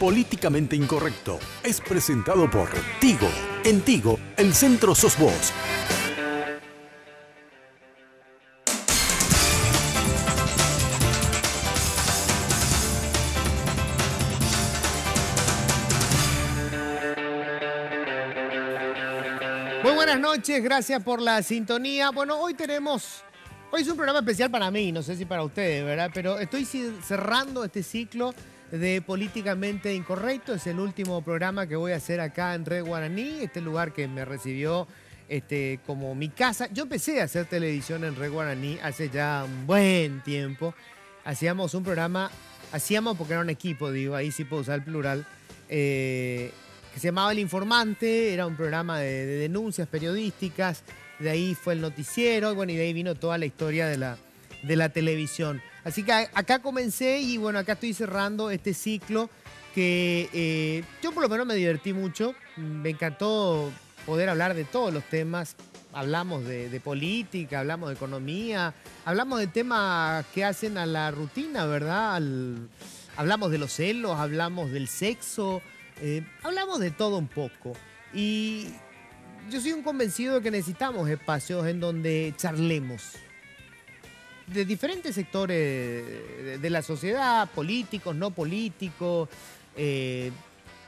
Políticamente Incorrecto es presentado por Tigo. En Tigo, el centro sos vos. Muy buenas noches, gracias por la sintonía. Bueno, hoy es un programa especial para mí, no sé si para ustedes, ¿verdad? Pero estoy cerrando este ciclo de Políticamente Incorrecto. Es el último programa que voy a hacer acá en Red Guaraní, este lugar que me recibió como mi casa. Yo empecé a hacer televisión en Red Guaraní hace ya un buen tiempo. Hacíamos un programa, porque era un equipo, digo, ahí sí puedo usar el plural, que se llamaba El Informante. Era un programa de denuncias periodísticas. De ahí fue el noticiero, bueno, y de ahí vino toda la historia de la televisión. Así que acá comencé y bueno, acá estoy cerrando este ciclo que yo por lo menos me divertí mucho. Me encantó poder hablar de todos los temas. Hablamos de política, hablamos de economía, hablamos de temas que hacen a la rutina, ¿verdad? Hablamos de los celos, hablamos del sexo, hablamos de todo un poco. Y yo soy un convencido de que necesitamos espacios en donde charlemos de diferentes sectores de la sociedad, políticos, no políticos,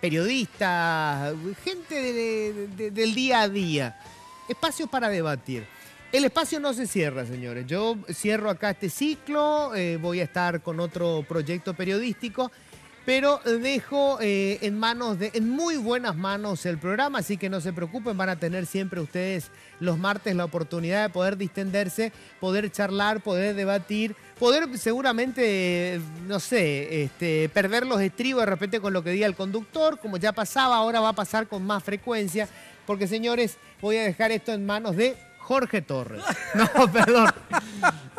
periodistas, gente del día a día. Espacios para debatir. El espacio no se cierra, señores. Yo cierro acá este ciclo, voy a estar con otro proyecto periodístico, pero dejo en muy buenas manos el programa, así que no se preocupen, van a tener siempre ustedes los martes la oportunidad de poder distenderse, poder charlar, poder debatir, poder seguramente, no sé, perder los estribos de repente con lo que diga el conductor, como ya pasaba, ahora va a pasar con más frecuencia, porque señores, voy a dejar esto en manos de Jorge Torres. No, perdón.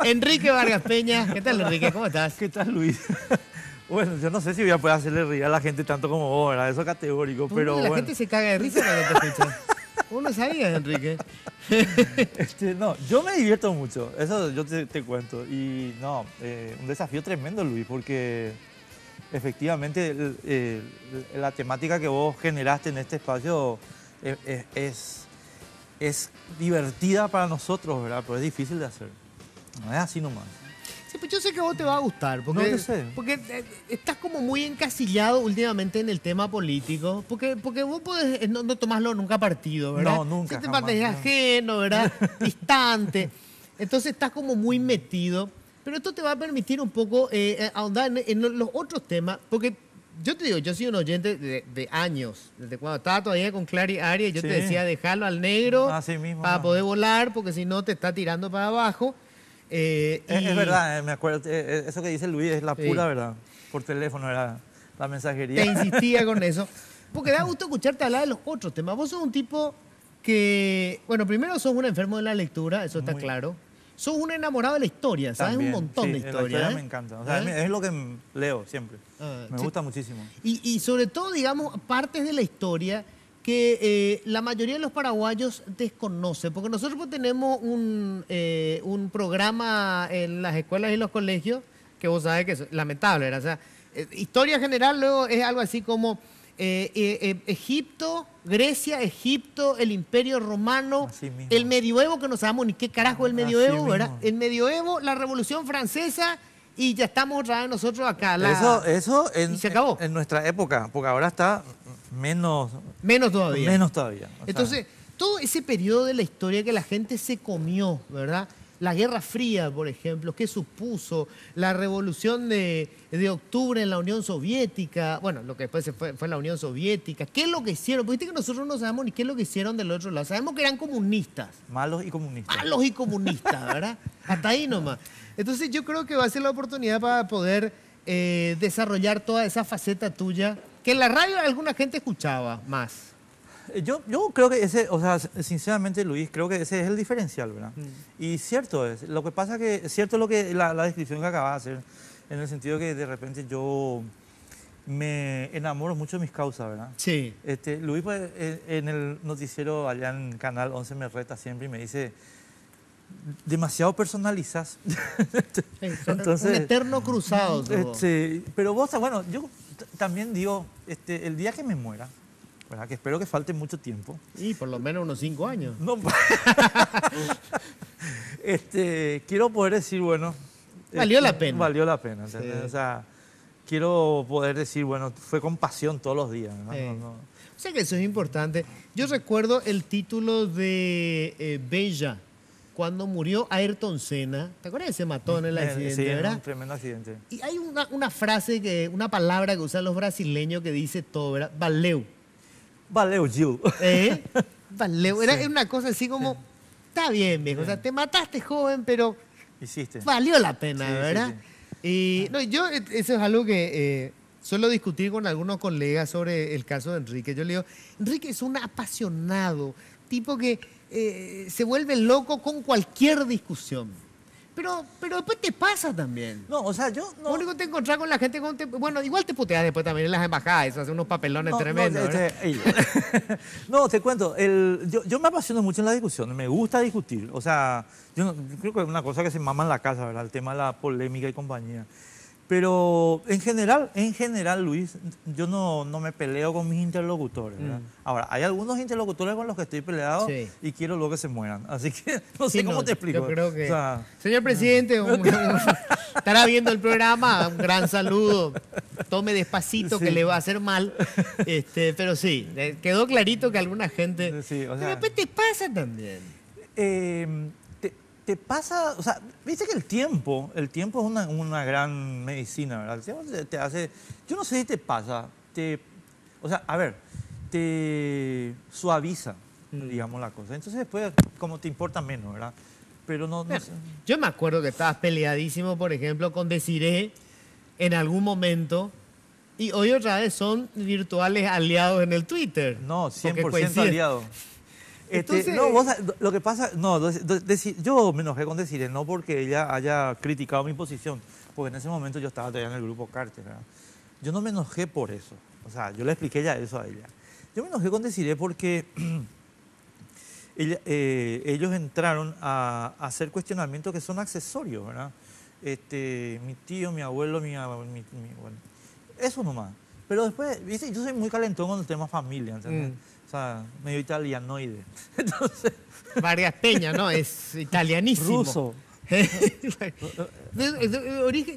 Enrique Vargas Peña. ¿Qué tal, Enrique? ¿Cómo estás? ¿Qué tal, Luis? Bueno, yo no sé si voy a poder hacerle reír a la gente tanto como vos, ¿verdad? Eso es categórico, pero la bueno. gente se caga de risa cuando te escucha. Vos no sabías, Enrique. No, yo me divierto mucho, eso yo te cuento. Y no, un desafío tremendo, Luis, porque efectivamente la temática que vos generaste en este espacio es divertida para nosotros, ¿verdad? Pero es difícil de hacer. No es así nomás. Sí, pues yo sé que a vos te va a gustar, porque, no, yo sé. Porque estás como muy encasillado últimamente en el tema político, porque vos podés no tomarlo nunca partido, ¿verdad? No, nunca. Si te partes ajeno, ¿verdad? Distante. Entonces estás como muy metido, pero esto te va a permitir un poco ahondar en los otros temas, porque yo te digo, yo soy un oyente de años, desde cuando estaba todavía con Clary Arias, yo te decía, dejarlo al negro para poder volar, porque si no te está tirando para abajo. Es verdad, me acuerdo, eso que dice Luis es la pura verdad. Por teléfono era la mensajería. Te insistía con eso. Porque da gusto escucharte hablar de los otros temas. Vos sos un tipo que, bueno, primero sos un enfermo de la lectura, eso está claro. Sos un enamorado de la historia, sabes un montón de historia. La historia me encanta. O sea, es lo que leo siempre. Me gusta muchísimo. Y sobre todo, digamos, partes de la historia que la mayoría de los paraguayos desconocen, porque nosotros tenemos un programa en las escuelas y los colegios que vos sabés que es lamentable, ¿verdad? O sea, historia general luego es algo así como Egipto, Grecia, Egipto, el Imperio Romano, el medioevo, que no sabemos ni qué carajo es el medioevo, ¿verdad? El medioevo, la Revolución Francesa, y ya estamos otra vez nosotros acá. Eso se acabó. En nuestra época, porque ahora está menos todavía. Entonces, todo ese periodo de la historia que la gente se comió, ¿verdad? La Guerra Fría, por ejemplo, ¿qué supuso? La Revolución de Octubre en la Unión Soviética, bueno, lo que después fue la Unión Soviética. ¿Qué es lo que hicieron? Porque viste que nosotros no sabemos ni qué es lo que hicieron del otro lado. Sabemos que eran comunistas. Malos y comunistas, ¿verdad? Hasta ahí nomás. Entonces yo creo que va a ser la oportunidad para poder desarrollar toda esa faceta tuya, que en la radio alguna gente escuchaba más. Yo creo que sinceramente, Luis, creo que ese es el diferencial, ¿verdad? Y cierto es. Lo que pasa que es cierto lo que la descripción que acabas de hacer, en el sentido que de repente yo me enamoro mucho de mis causas, ¿verdad? Sí. Luis, pues, en el noticiero allá en Canal 11 me reta siempre y me dice, demasiado personalizas. Entonces, un eterno cruzado. Sí, pero vos, bueno, también digo, el día que me muera, ¿verdad? Que espero que falte mucho tiempo. Y por lo menos unos 5 años. No, quiero poder decir, bueno... Valió la pena. Valió la pena, ¿entendés? Sí. O sea, quiero poder decir, bueno, fue con pasión todos los días, ¿no? Sí. No. O sea que eso es importante. Yo recuerdo el título de Bella, cuando murió Ayrton Senna. ¿Te acuerdas que se mató en el accidente, Sí, verdad? un tremendo accidente. Y hay una frase, una palabra que usan los brasileños que dice todo, ¿verdad? Valeu. Valeu, Gil. Valeu. Era una cosa así como, está bien, viejo. O sea, te mataste joven, pero Hiciste. valió la pena, Sí, ¿verdad? sí, Y no, yo, eso es algo que suelo discutir con algunos colegas sobre el caso de Enrique. Yo le digo, Enrique es un apasionado, tipo que se vuelve loco con cualquier discusión. Pero después te pasa también. No, o sea, yo no... Lo único que te encontrás con la gente, bueno, igual te puteas después también en las embajadas, eso hace unos papelones tremendos, ¿verdad? No, te cuento, yo me apasiono mucho en la discusión, me gusta discutir. O sea, yo creo que es una cosa que se mama en la casa, ¿verdad? El tema de la polémica y compañía. Pero en general, Luis, yo no me peleo con mis interlocutores, ¿verdad? Ahora, hay algunos interlocutores con los que estoy peleado Sí. y quiero luego que se mueran. Así que no sé Sí, cómo te explico. Yo creo que... O sea, Señor presidente, estará viendo el programa, un gran saludo. Tome despacito que Sí. le va a hacer mal. Pero sí, quedó clarito que alguna gente... Sí, o sea- Pero después te pasa también. te pasa, o sea, viste que el tiempo es una gran medicina, ¿verdad? El tiempo te hace, yo no sé si te pasa, o sea, a ver, te suaviza, digamos, la cosa. Entonces después, como te importa menos, ¿verdad? Pero no sé. Yo me acuerdo que estabas peleadísimo, por ejemplo, con Desiree en algún momento. Y hoy otra vez son virtuales aliados en el Twitter. No, Porque 100% coinciden. aliado. Entonces, no, lo que pasa, no, yo me enojé con Desiree, no porque ella haya criticado mi posición, porque en ese momento yo estaba todavía en el grupo Carter, ¿verdad? Yo no me enojé por eso, o sea, yo le expliqué ya eso a ella. Yo me enojé con Desiree porque ellos entraron a hacer cuestionamientos que son accesorios, ¿verdad? Mi tío, mi abuelo, bueno, eso nomás. Pero después, ¿viste? Yo soy muy calentón con el tema familia, ¿entendés? O sea, medio italianoide. Entonces, Vargas Peña, ¿no? Es italianísimo. ruso.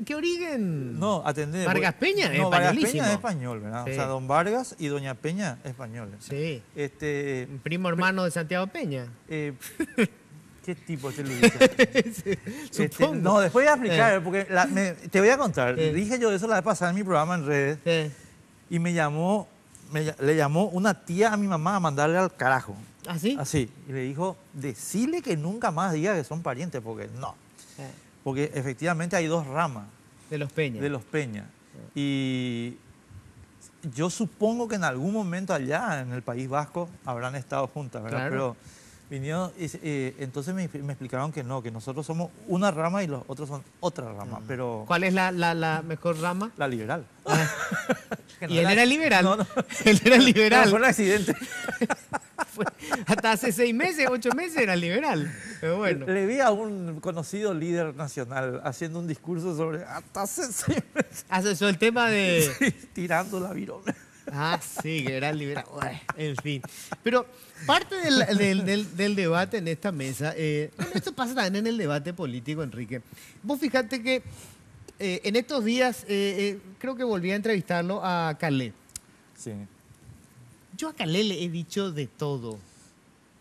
¿Qué origen? No, atendé. Vargas Peña es no, Vargas españolísimo. Peña es español, ¿verdad? Sí. O sea, don Vargas y doña Peña españoles. Sí. Este, Primo hermano de Santiago Peña. ¿qué tipo te lo dice? Supongo. No, después voy a explicar, porque te voy a contar. Sí. Dije yo eso la vez pasada en mi programa en redes Sí. y le llamó una tía a mi mamá a mandarle al carajo. ¿Ah, sí? Así. Y le dijo, decile que nunca más diga que son parientes, porque no. Porque efectivamente hay dos ramas De los Peña. de los Peña. Y yo supongo que en algún momento allá en el País Vasco habrán estado juntas, ¿verdad? Claro. Pero vinieron, entonces me explicaron que no, que nosotros somos una rama y los otros son otra rama, pero ¿Cuál es la mejor rama? la liberal. Que no Y él era liberal. No, no. Él era No, liberal. fue un accidente. Hasta hace 6 meses, 8 meses era liberal. Pero bueno. Le vi a un conocido líder nacional haciendo un discurso sobre hasta hace 6 meses Asesó el tema de... tirando la virome. Ah, sí, que era liberal. Bueno, en fin. Pero parte del debate en esta mesa, bueno, esto pasa también en el debate político, Enrique. Vos fíjate que en estos días creo que volví a entrevistarlo a Calé. Sí. Yo a Calé le he dicho de todo.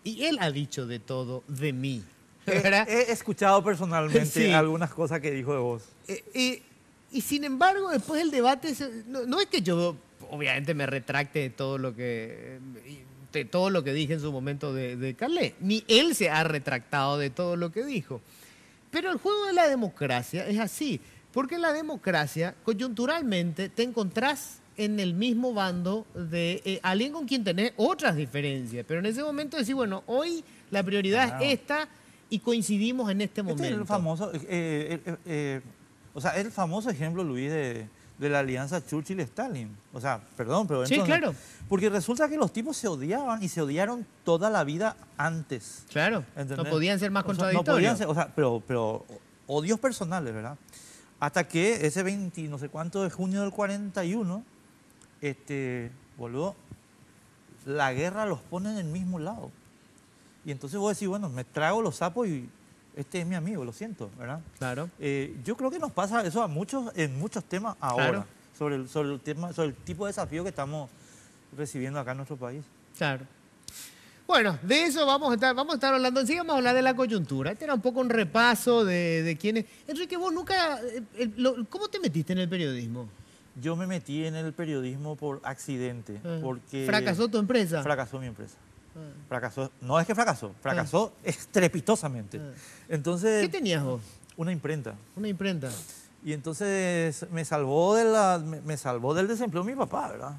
Y él ha dicho de todo de mí. ¿Verdad? He escuchado personalmente Sí. algunas cosas que dijo de vos. Y sin embargo, después del debate, no es que yo obviamente me retracte de todo lo que dije en su momento de Calé, ni él se ha retractado de todo lo que dijo. Pero el juego de la democracia es así, porque en la democracia, coyunturalmente, te encontrás en el mismo bando de alguien con quien tenés otras diferencias, pero en ese momento decís, bueno, hoy la prioridad Claro. es esta y coincidimos en este Este es momento. el famoso, o sea, el famoso ejemplo, Luis, de la alianza Churchill-Stalin. O sea, perdón, pero... Sí, entonces- claro. Porque resulta que los tipos se odiaban y se odiaron toda la vida antes. Claro, ¿entendés? no podían ser más O sea, no contradictorios. podían ser, o sea, pero odios personales, ¿verdad? Hasta que ese 20, no sé cuánto de junio del 41, boludo, la guerra los pone en el mismo lado. Y entonces vos decís, bueno, me trago los sapos y este es mi amigo, lo siento, ¿verdad? Claro. Yo creo que nos pasa eso a muchos, en muchos temas ahora, Claro. sobre el tipo de desafío que estamos recibiendo acá en nuestro país. Claro. Bueno, de eso vamos a estar hablando. Enseguida vamos a hablar de la coyuntura. Este era un poco un repaso de quiénes. Enrique, vos nunca. ¿Cómo te metiste en el periodismo? Yo me metí en el periodismo por accidente, porque... ¿Fracasó tu empresa? Fracasó mi empresa. Fracasó, no es que fracasó estrepitosamente. Entonces, ¿Qué tenías vos? una imprenta. Una imprenta. Y entonces me salvó me salvó del desempleo mi papá, ¿verdad?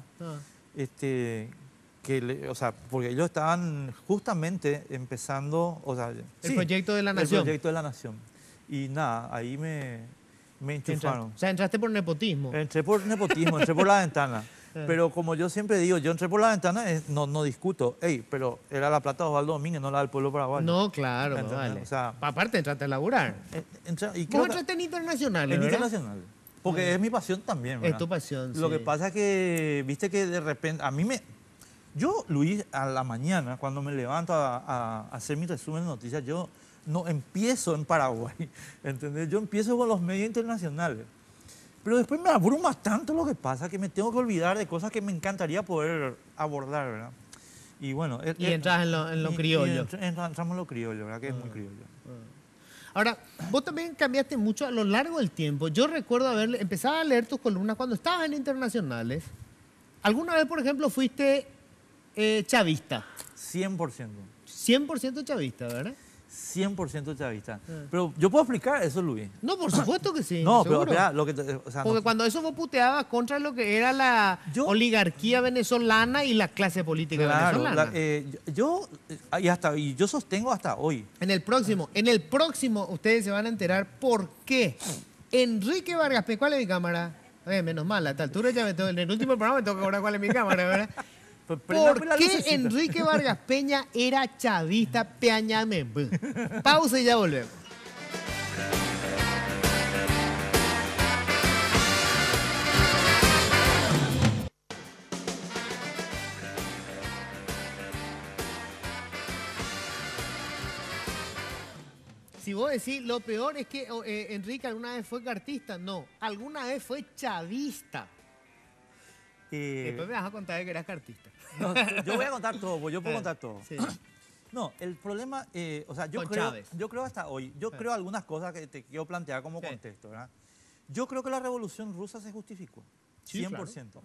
O sea, porque ellos estaban justamente empezando, o sea, El proyecto de la nación. El proyecto de la nación. Y nada, ahí me enchufaron. O sea, entraste por nepotismo. Entré por nepotismo, entré por la ventana. Pero como yo siempre digo, yo entré por la ventana, no discuto. Ey, pero era la plata de Osvaldo Domínguez, no la del pueblo paraguayo. No, claro, ¿Entendés? vale. O sea, aparte entraste a laburar. Vos entraste en internacionales, en ¿verdad? internacional. Porque es mi pasión también, ¿verdad? Es tu pasión, Lo sí. que pasa es que, viste que de repente, yo, Luis, a la mañana, cuando me levanto a hacer mi resumen de noticias, yo no empiezo en Paraguay, ¿entendés? Yo empiezo con los medios internacionales. Pero después me abruma tanto lo que pasa que me tengo que olvidar de cosas que me encantaría poder abordar, ¿verdad? Y bueno... Y entras en lo criollo. Entramos en lo criollo, ¿verdad? Que es muy criollo. Ahora, vos también cambiaste mucho a lo largo del tiempo. Yo recuerdo empezado a leer tus columnas cuando estabas en internacionales. ¿Alguna vez, por ejemplo, fuiste chavista? 100%. 100% chavista, ¿verdad? 100% chavista. Pero yo puedo explicar eso, Luis. No, por supuesto que sí. No, seguro. pero espera, lo que o sea, Porque cuando eso vos puteabas contra lo que era la oligarquía venezolana y la clase política venezolana. Y yo sostengo hasta hoy. En el próximo ustedes se van a enterar por qué Enrique Vargas Peña, ¿cuál es mi cámara? Menos mal, a esta altura ya en el último programa me tengo que acordar cuál es mi cámara, ¿verdad? ¿Por qué Enrique Vargas Peña era chavista Peñame? Pausa y ya volvemos. Si vos decís, lo peor es que Enrique alguna vez fue cartista. No, alguna vez fue chavista. Después me vas a contar que eras cartista. No, yo voy a contar todo, pues yo puedo contar todo. Sí. No, el problema, o sea, yo creo hasta hoy, creo algunas cosas que te quiero plantear como contexto, ¿verdad? Yo creo que la revolución rusa se justificó, Sí, 100%. Claro.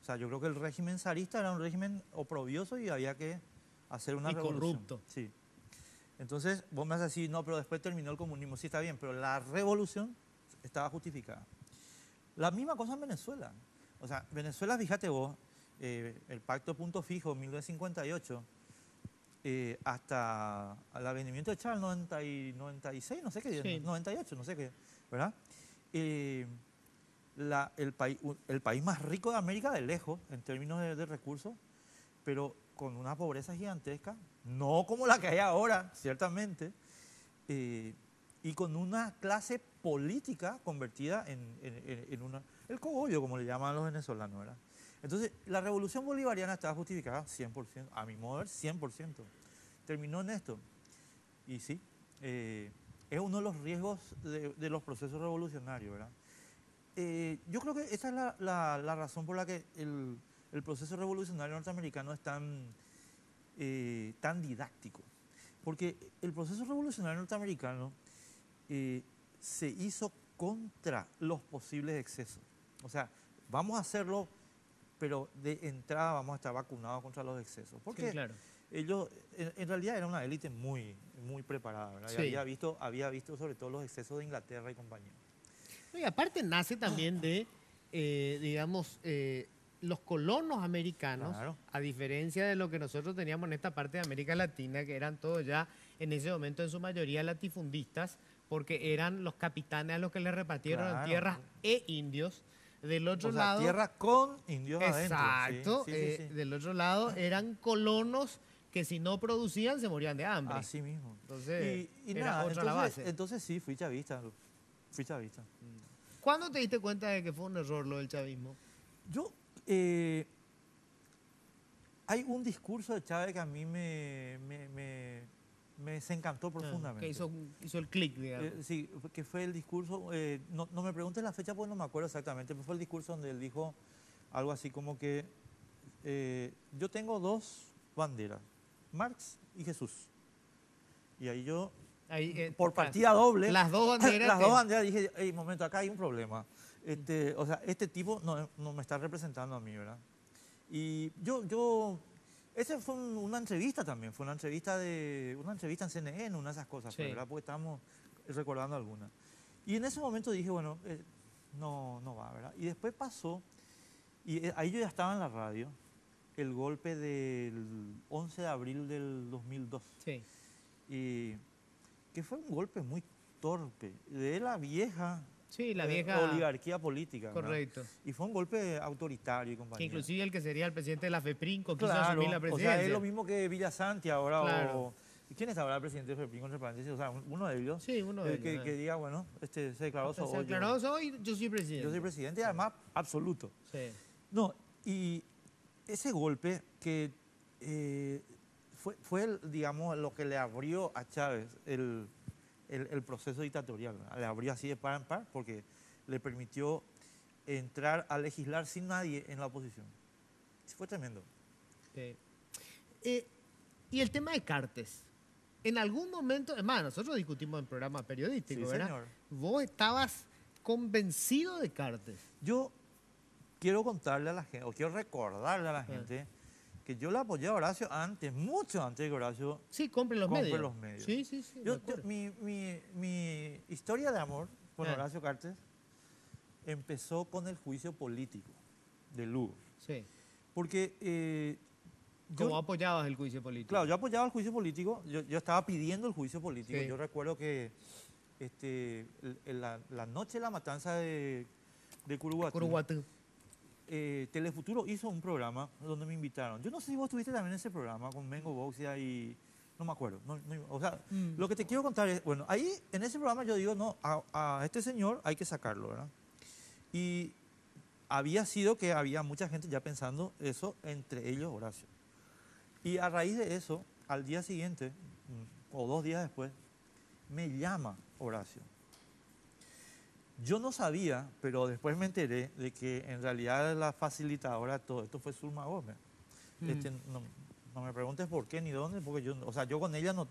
O sea, yo creo que el régimen zarista era un régimen oprobioso y había que hacer una revolución. Corrupto. Sí. Entonces, vos me vas a decir, no, pero después terminó el comunismo. Sí, está bien, pero la revolución estaba justificada. La misma cosa en Venezuela. O sea, Venezuela, fíjate vos, el pacto Punto Fijo, 1958, hasta el avenimiento de Chávez, 96, no sé qué, Sí. 98, no sé qué, ¿verdad? El país más rico de América de lejos, en términos de recursos, pero con una pobreza gigantesca, no como la que hay ahora, ciertamente, y con una clase política convertida en el cogollo, como le llaman los venezolanos, ¿verdad? Entonces, la revolución bolivariana estaba justificada 100%, a mi modo de ver, 100%. Terminó en esto. Y sí, es uno de los riesgos de los procesos revolucionarios, ¿verdad? Yo creo que esa es la razón por la que el proceso revolucionario norteamericano es tan didáctico. Porque el proceso revolucionario norteamericano se hizo contra los posibles excesos. O sea, vamos a hacerlo, pero de entrada vamos a estar vacunados contra los excesos. Porque Sí, claro. ellos, en realidad, era una élite muy, muy preparada, ¿verdad? Sí. Y había visto sobre todo los excesos de Inglaterra y compañía. No, y aparte nace también de, digamos, los colonos americanos, Claro. a diferencia de lo que nosotros teníamos en esta parte de América Latina, que eran todos ya en ese momento en su mayoría latifundistas, porque eran los capitanes a los que les repartieron Claro. tierras e indios. Del otro O sea, lado, tierra con indios adentro. exacto, Sí, sí, sí. del otro lado eran colonos que si no producían se morían de hambre. Así mismo. Entonces, Y era nada, otra la base. entonces sí, fui chavista. Fui chavista. ¿Cuándo te diste cuenta de que fue un error lo del chavismo? Yo, eh, hay un discurso de Chávez que a mí me desencantó profundamente. Que hizo el clic, digamos. Sí, que fue el discurso, no me preguntes la fecha porque no me acuerdo exactamente, pero fue el discurso donde él dijo algo así como que yo tengo dos banderas, Marx y Jesús. Y ahí yo, por partida doble, las dos banderas. las dos banderas dije, hey, momento, acá hay un problema. O sea, este tipo no me está representando a mí, ¿verdad? Y esa fue una entrevista también, fue una entrevista en CNN, una de esas cosas, Sí. ¿verdad? Porque estamos recordando algunas. Y en ese momento dije, bueno, no va, ¿verdad? Y después pasó, y ahí yo ya estaba en la radio, el golpe del 11 de abril del 2002. Sí. Y que fue un golpe muy torpe, de la vieja, Sí, la vieja oligarquía política. Correcto. ¿Verdad? Y fue un golpe autoritario y compañía. Que inclusive el que sería el presidente de la FEPRINCO quiso Claro, asumir la o presidencia. sea, es lo mismo que Villasanti ahora. Claro. ¿Quién es ahora el presidente de FEPRINCO, entre paréntesis? O sea, uno de ellos. Sí, uno de ellos. Que diga, bueno, se declaró Se declaró soy, yo soy presidente. Yo soy presidente y además absoluto. Sí. No, y ese golpe que fue digamos, lo que le abrió a Chávez el proceso dictatorial. ¿Verdad? Le abrió así de par en par porque le permitió entrar a legislar sin nadie en la oposición. Fue tremendo. Sí. Y el tema de Cartes. En algún momento, es más, nosotros discutimos en programa periodístico, Sí, ¿verdad? señor. Vos estabas convencido de Cartes. Yo quiero contarle a la gente, o quiero recordarle a la gente, que yo le apoyé a Horacio antes, mucho antes de que Horacio Sí, compre los compre medios. los medios. Sí, sí, sí. me acuerdo. Mi historia de amor con Ah. Horacio Cartes empezó con el juicio político de Lugo. Sí. Porque ¿Cómo apoyabas el juicio político? claro, yo apoyaba el juicio político, yo estaba pidiendo el juicio político. Sí. Yo recuerdo que la noche de la matanza de Curuguatú, Curuguatú. Telefuturo hizo un programa donde me invitaron. Yo no sé si vos estuviste también en ese programa con Mengo Boxia y... No me acuerdo. O sea, lo que te quiero contar es, bueno, ahí en ese programa yo digo, no, a este señor hay que sacarlo, ¿verdad? Y había sido que había mucha gente ya pensando eso, entre ellos Horacio. Y a raíz de eso, al día siguiente, o 2 días después, me llama Horacio. Yo no sabía, pero después me enteré de que en realidad la facilitadora de todo esto fue Zulma Gómez. No me preguntes por qué ni dónde, porque yo con ella no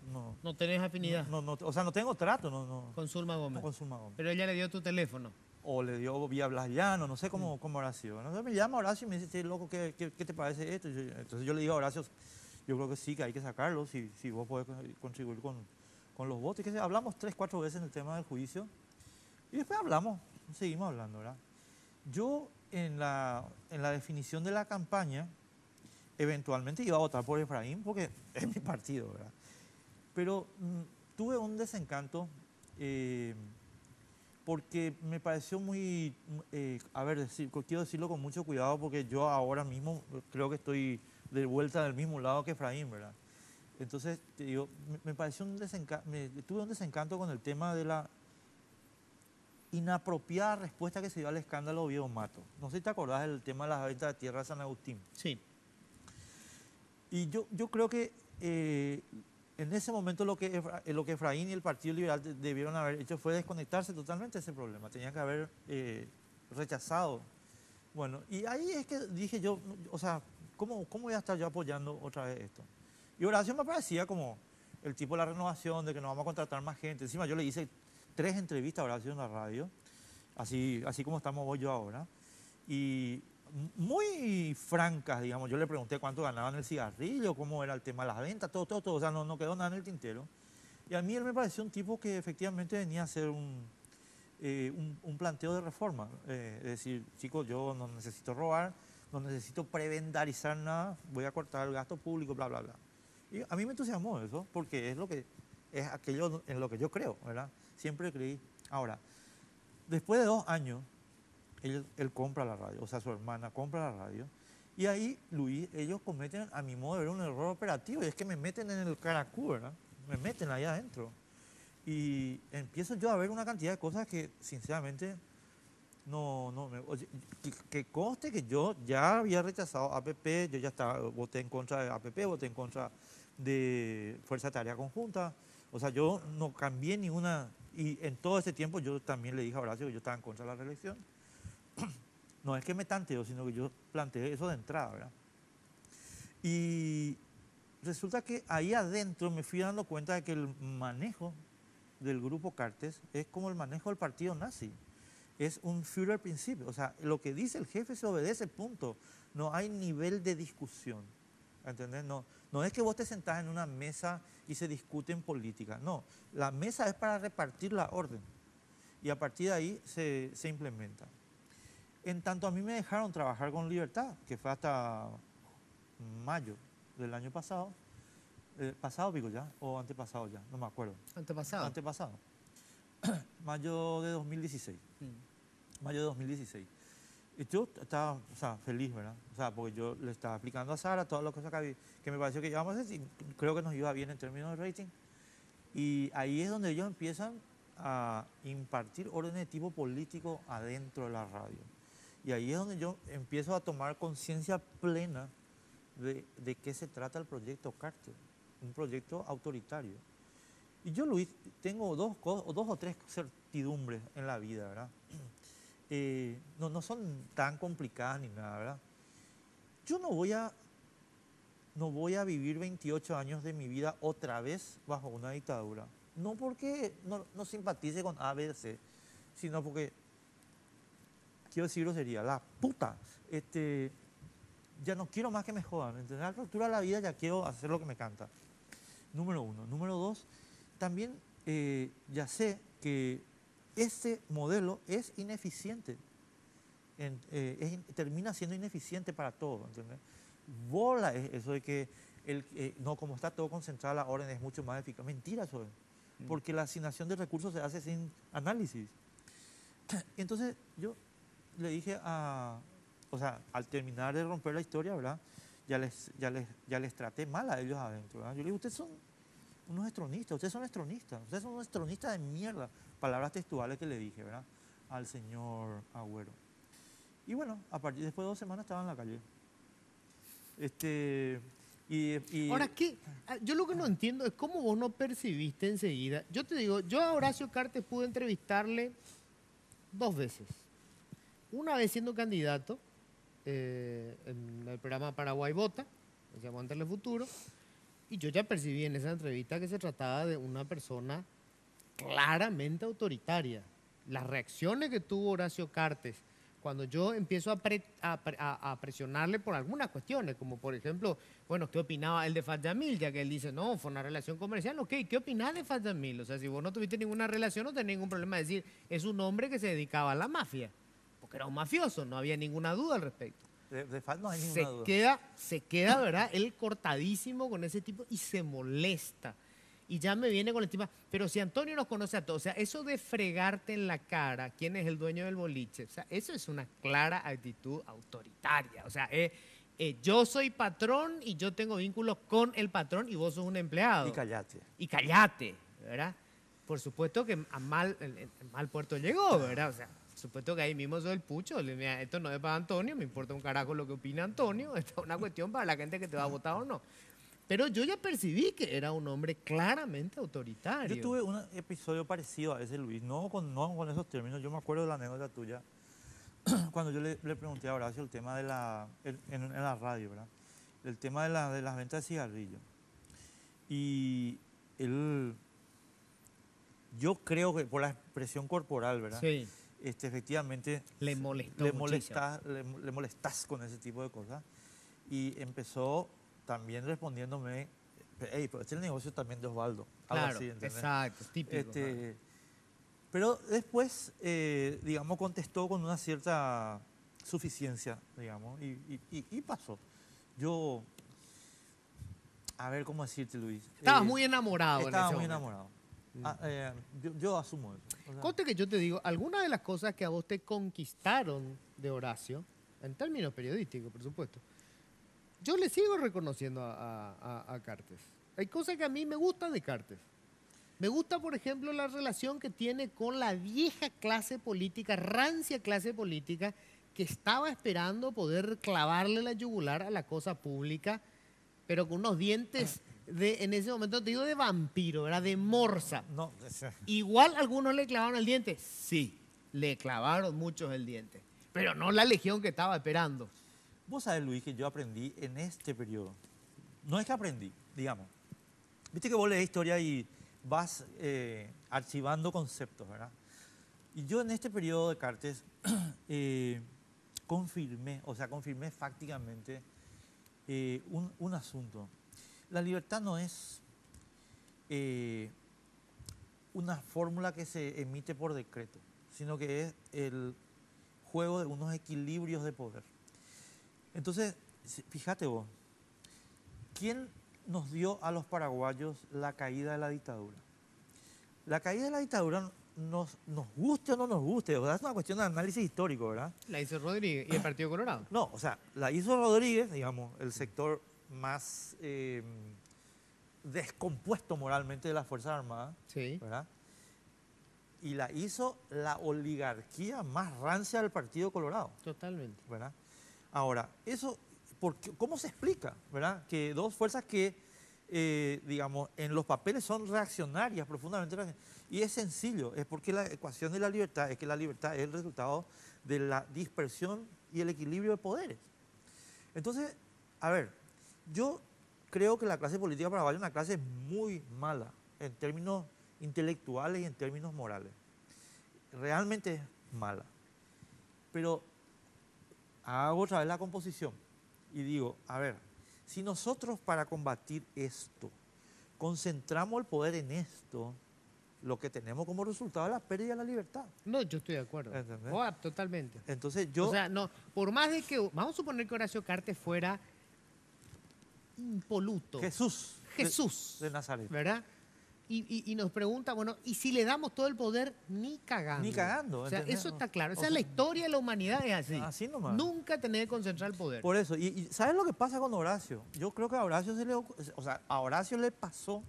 tenés afinidad o sea, no tengo trato, con Zulma Gómez. no con Zulma Gómez. Pero ella le dio tu teléfono. O le dio vía Blas Llano, no sé cómo habrá sido. Entonces me llama Horacio y me dice, "Che, loco, ¿qué te parece esto?" Entonces yo le digo a Horacio, yo creo que sí, que hay que sacarlo, si vos podés contribuir con los votos. Y que hablamos 3, 4 veces en el tema del juicio. Y después seguimos hablando, ¿verdad? Yo en la definición de la campaña, eventualmente iba a votar por Efraín porque es mi partido, ¿verdad? Pero tuve un desencanto porque me pareció muy, quiero decirlo con mucho cuidado porque yo ahora mismo creo que estoy de vuelta del mismo lado que Efraín, ¿verdad? Entonces, te digo, me pareció tuve un desencanto con el tema de la inapropiada respuesta que se dio al escándalo Oviedo Mato. No sé si te acordás del tema de las ventas de tierra de San Agustín. Sí. Y yo creo que en ese momento lo que Efraín y el Partido Liberal debieron haber hecho fue desconectarse totalmente de ese problema. Tenían que haber rechazado. Bueno, y ahí es que dije yo, o sea, ¿cómo voy a estar yo apoyando otra vez esto? Y Horacio me parecía como el tipo de la renovación, de que no vamos a contratar más gente. Encima yo le hice 3 entrevistas a Horacio en la radio, así como estamos vos y yo ahora. Y muy francas, digamos. Yo le pregunté cuánto ganaban el cigarrillo, cómo era el tema de las ventas, todo. O sea, no quedó nada en el tintero. Y a mí él me pareció un tipo que efectivamente venía a hacer un planteo de reforma. Es decir, chicos, yo no necesito robar, no necesito prebendarizar nada, voy a cortar el gasto público, bla, bla, bla. Y a mí me entusiasmó eso, porque es aquello en lo que yo creo, ¿verdad? Siempre creí. Ahora, después de 2 años, él compra la radio, o sea, su hermana compra la radio, y ahí, Luis, ellos cometen, a mi modo de ver, un error operativo, y es que me meten en el caracú, ¿verdad? Me meten ahí adentro. Y empiezo yo a ver una cantidad de cosas que, sinceramente, Oye, que conste que yo ya había rechazado APP, yo ya estaba, voté en contra de APP, voté en contra de Fuerza de Tarea Conjunta. O sea, yo no cambié ninguna, y en todo ese tiempo yo también le dije a Horacio que yo estaba en contra de la reelección. No es que me tanteo, sino que yo planteé eso de entrada, ¿verdad? Y resulta que ahí adentro me fui dando cuenta de que el manejo del grupo Cartes es como el manejo del partido nazi. Es un Führerprinzip, o sea, lo que dice el jefe se obedece, punto. No hay nivel de discusión, ¿entendés? No es que vos te sentás en una mesa y se discute en política, no. La mesa es para repartir la orden y a partir de ahí se implementa. En tanto a mí me dejaron trabajar con libertad, que fue hasta mayo del año pasado, pasado pico ya, o antepasado ya, no me acuerdo. Antepasado. Antepasado. Mayo de 2016. Mayo de 2016. Y yo estaba, o sea, feliz, ¿verdad? O sea, porque yo le estaba explicando a Sara todas las cosas que me pareció que íbamos a hacer, y creo que nos iba bien en términos de rating. Y ahí es donde ellos empiezan a impartir órdenes de tipo político adentro de la radio. Y ahí es donde yo empiezo a tomar conciencia plena de qué se trata el proyecto Carter, un proyecto autoritario. Y yo, Luis, tengo dos o tres certidumbres en la vida, ¿verdad? No son tan complicadas ni nada, ¿verdad? Yo no voy a vivir 28 años de mi vida otra vez bajo una dictadura. No porque no simpatice con A, B, C, sino porque, quiero decir grosería, la puta, ya no quiero más que me jodan, ¿entendés? A la altura de la vida ya quiero hacer lo que me canta. Número uno. Número dos, también ya sé que ese modelo es ineficiente, termina siendo ineficiente para todo, ¿entendés? Bola es eso de que, no, como está todo concentrado, la orden es mucho más eficaz. Mentira eso es, porque la asignación de recursos se hace sin análisis. Entonces yo le dije o sea, al terminar de romper la historia, ¿verdad? Ya les traté mal a ellos adentro, ¿verdad? Yo le dije, ustedes son unos estronistas, ustedes son unos estronistas de mierda. Palabras textuales que le dije, ¿verdad? Al señor Agüero. Y bueno, después de 2 semanas estaba en la calle. Ahora, ¿qué? Yo lo que no entiendo es cómo vos no percibiste enseguida. Yo te digo, yo a Horacio Cartes pude entrevistarle 2 veces. Una vez siendo candidato en el programa Paraguay Vota, que se llamó En Telefuturo, y yo ya percibí en esa entrevista que se trataba de una persona claramente autoritaria. Las reacciones que tuvo Horacio Cartes cuando yo empiezo a presionarle por algunas cuestiones, como por ejemplo, bueno, ¿qué opinaba él de Fat Yamil? Ya que él dice, no, fue una relación comercial, ok, ¿qué opinás de Fat Yamil? O sea, si vos no tuviste ninguna relación, no tenés ningún problema de decir, es un hombre que se dedicaba a la mafia, porque era un mafioso, no había ninguna duda al respecto. De Fat no hay ninguna duda. Se queda, ¿verdad? Él cortadísimo con ese tipo y se molesta. Y ya me viene con el tema, pero si Antonio nos conoce a todos, o sea, eso de fregarte en la cara quién es el dueño del boliche, o sea, eso es una clara actitud autoritaria. O sea, yo soy patrón y yo tengo vínculos con el patrón y vos sos un empleado. Y callate, ¿verdad? Por supuesto que a mal puerto llegó, ¿verdad? O sea, por supuesto que ahí mismo soy el pucho. Mira, esto no es para Antonio, me importa un carajo lo que opina Antonio. Esto es una cuestión para la gente que te va a votar o no. Pero yo ya percibí que era un hombre claramente autoritario. Yo tuve un episodio parecido a ese, Luis, no con esos términos. Yo me acuerdo de la anécdota tuya, cuando yo le pregunté a Horacio el tema de en la radio, ¿verdad? El tema de las ventas de cigarrillos. Y él, yo creo que por la expresión corporal, ¿verdad? Sí. Efectivamente le molestó le molestás con ese tipo de cosas. Y empezó también respondiéndome, hey, pero este es el negocio también de Osvaldo. Claro, así, ¿entendés? exacto, es típico. Pero después, digamos, contestó con una cierta suficiencia, digamos, y pasó. Yo, a ver cómo decirte, Luis. Estabas muy enamorado. Estaba muy enamorado. Yo asumo eso. O sea, Conte que yo te digo, algunas de las cosas que a vos te conquistaron de Horacio, en términos periodísticos, por supuesto, yo le sigo reconociendo a Cartes. Hay cosas que a mí me gustan de Cartes. Me gusta, por ejemplo, la relación que tiene con la vieja clase política, rancia clase política, que estaba esperando poder clavarle la yugular a la cosa pública, pero con unos dientes en ese momento, te digo, de vampiro, ¿verdad? De morsa. No, Igual algunos le clavaron el diente. Sí, le clavaron muchos el diente, pero no la legión que estaba esperando. vos sabés, Luis, que yo aprendí en este periodo. No es que aprendí, digamos. Viste que vos lees historia y vas archivando conceptos, ¿verdad? Y yo en este periodo de Cartes confirmé fácticamente un asunto. La libertad no es una fórmula que se emite por decreto, sino que es el juego de unos equilibrios de poder. Entonces, fíjate vos, ¿quién nos dio a los paraguayos la caída de la dictadura? La caída de la dictadura nos guste o no nos guste, o sea, es una cuestión de análisis histórico, ¿verdad? La hizo Rodríguez y el Partido Colorado. No, o sea, la hizo Rodríguez, digamos, el sector más descompuesto moralmente de las Fuerzas Armadas, Sí. ¿verdad? Y la hizo la oligarquía más rancia del Partido Colorado, Totalmente. ¿verdad? Ahora, eso, ¿cómo se explica, verdad? Que dos fuerzas que, digamos, en los papeles son reaccionarias, profundamente reaccionarias. Y es sencillo, es porque la ecuación de la libertad es que la libertad es el resultado de la dispersión y el equilibrio de poderes. Entonces, a ver, yo creo que la clase política paraguaya es una clase muy mala en términos intelectuales y en términos morales. Realmente es mala. Pero hago otra vez la composición y digo, a ver, si nosotros para combatir esto concentramos el poder en esto, lo que tenemos como resultado es la pérdida de la libertad. No, yo estoy de acuerdo. ¿Entendés? Oh, totalmente. Entonces yo... O sea, no, por más de que, vamos a suponer que Horacio Cartes fuera impoluto. Jesús de Nazaret. ¿Verdad? Y nos pregunta, bueno, ¿y si le damos todo el poder? Ni cagando. Ni cagando, O sea, ¿entendés? eso está claro. O O sea, sea, la historia de la humanidad es así. así nomás. Nunca tener que concentrar el poder. Por eso, y ¿sabes lo que pasa con Horacio? Yo creo que a Horacio a Horacio le pasó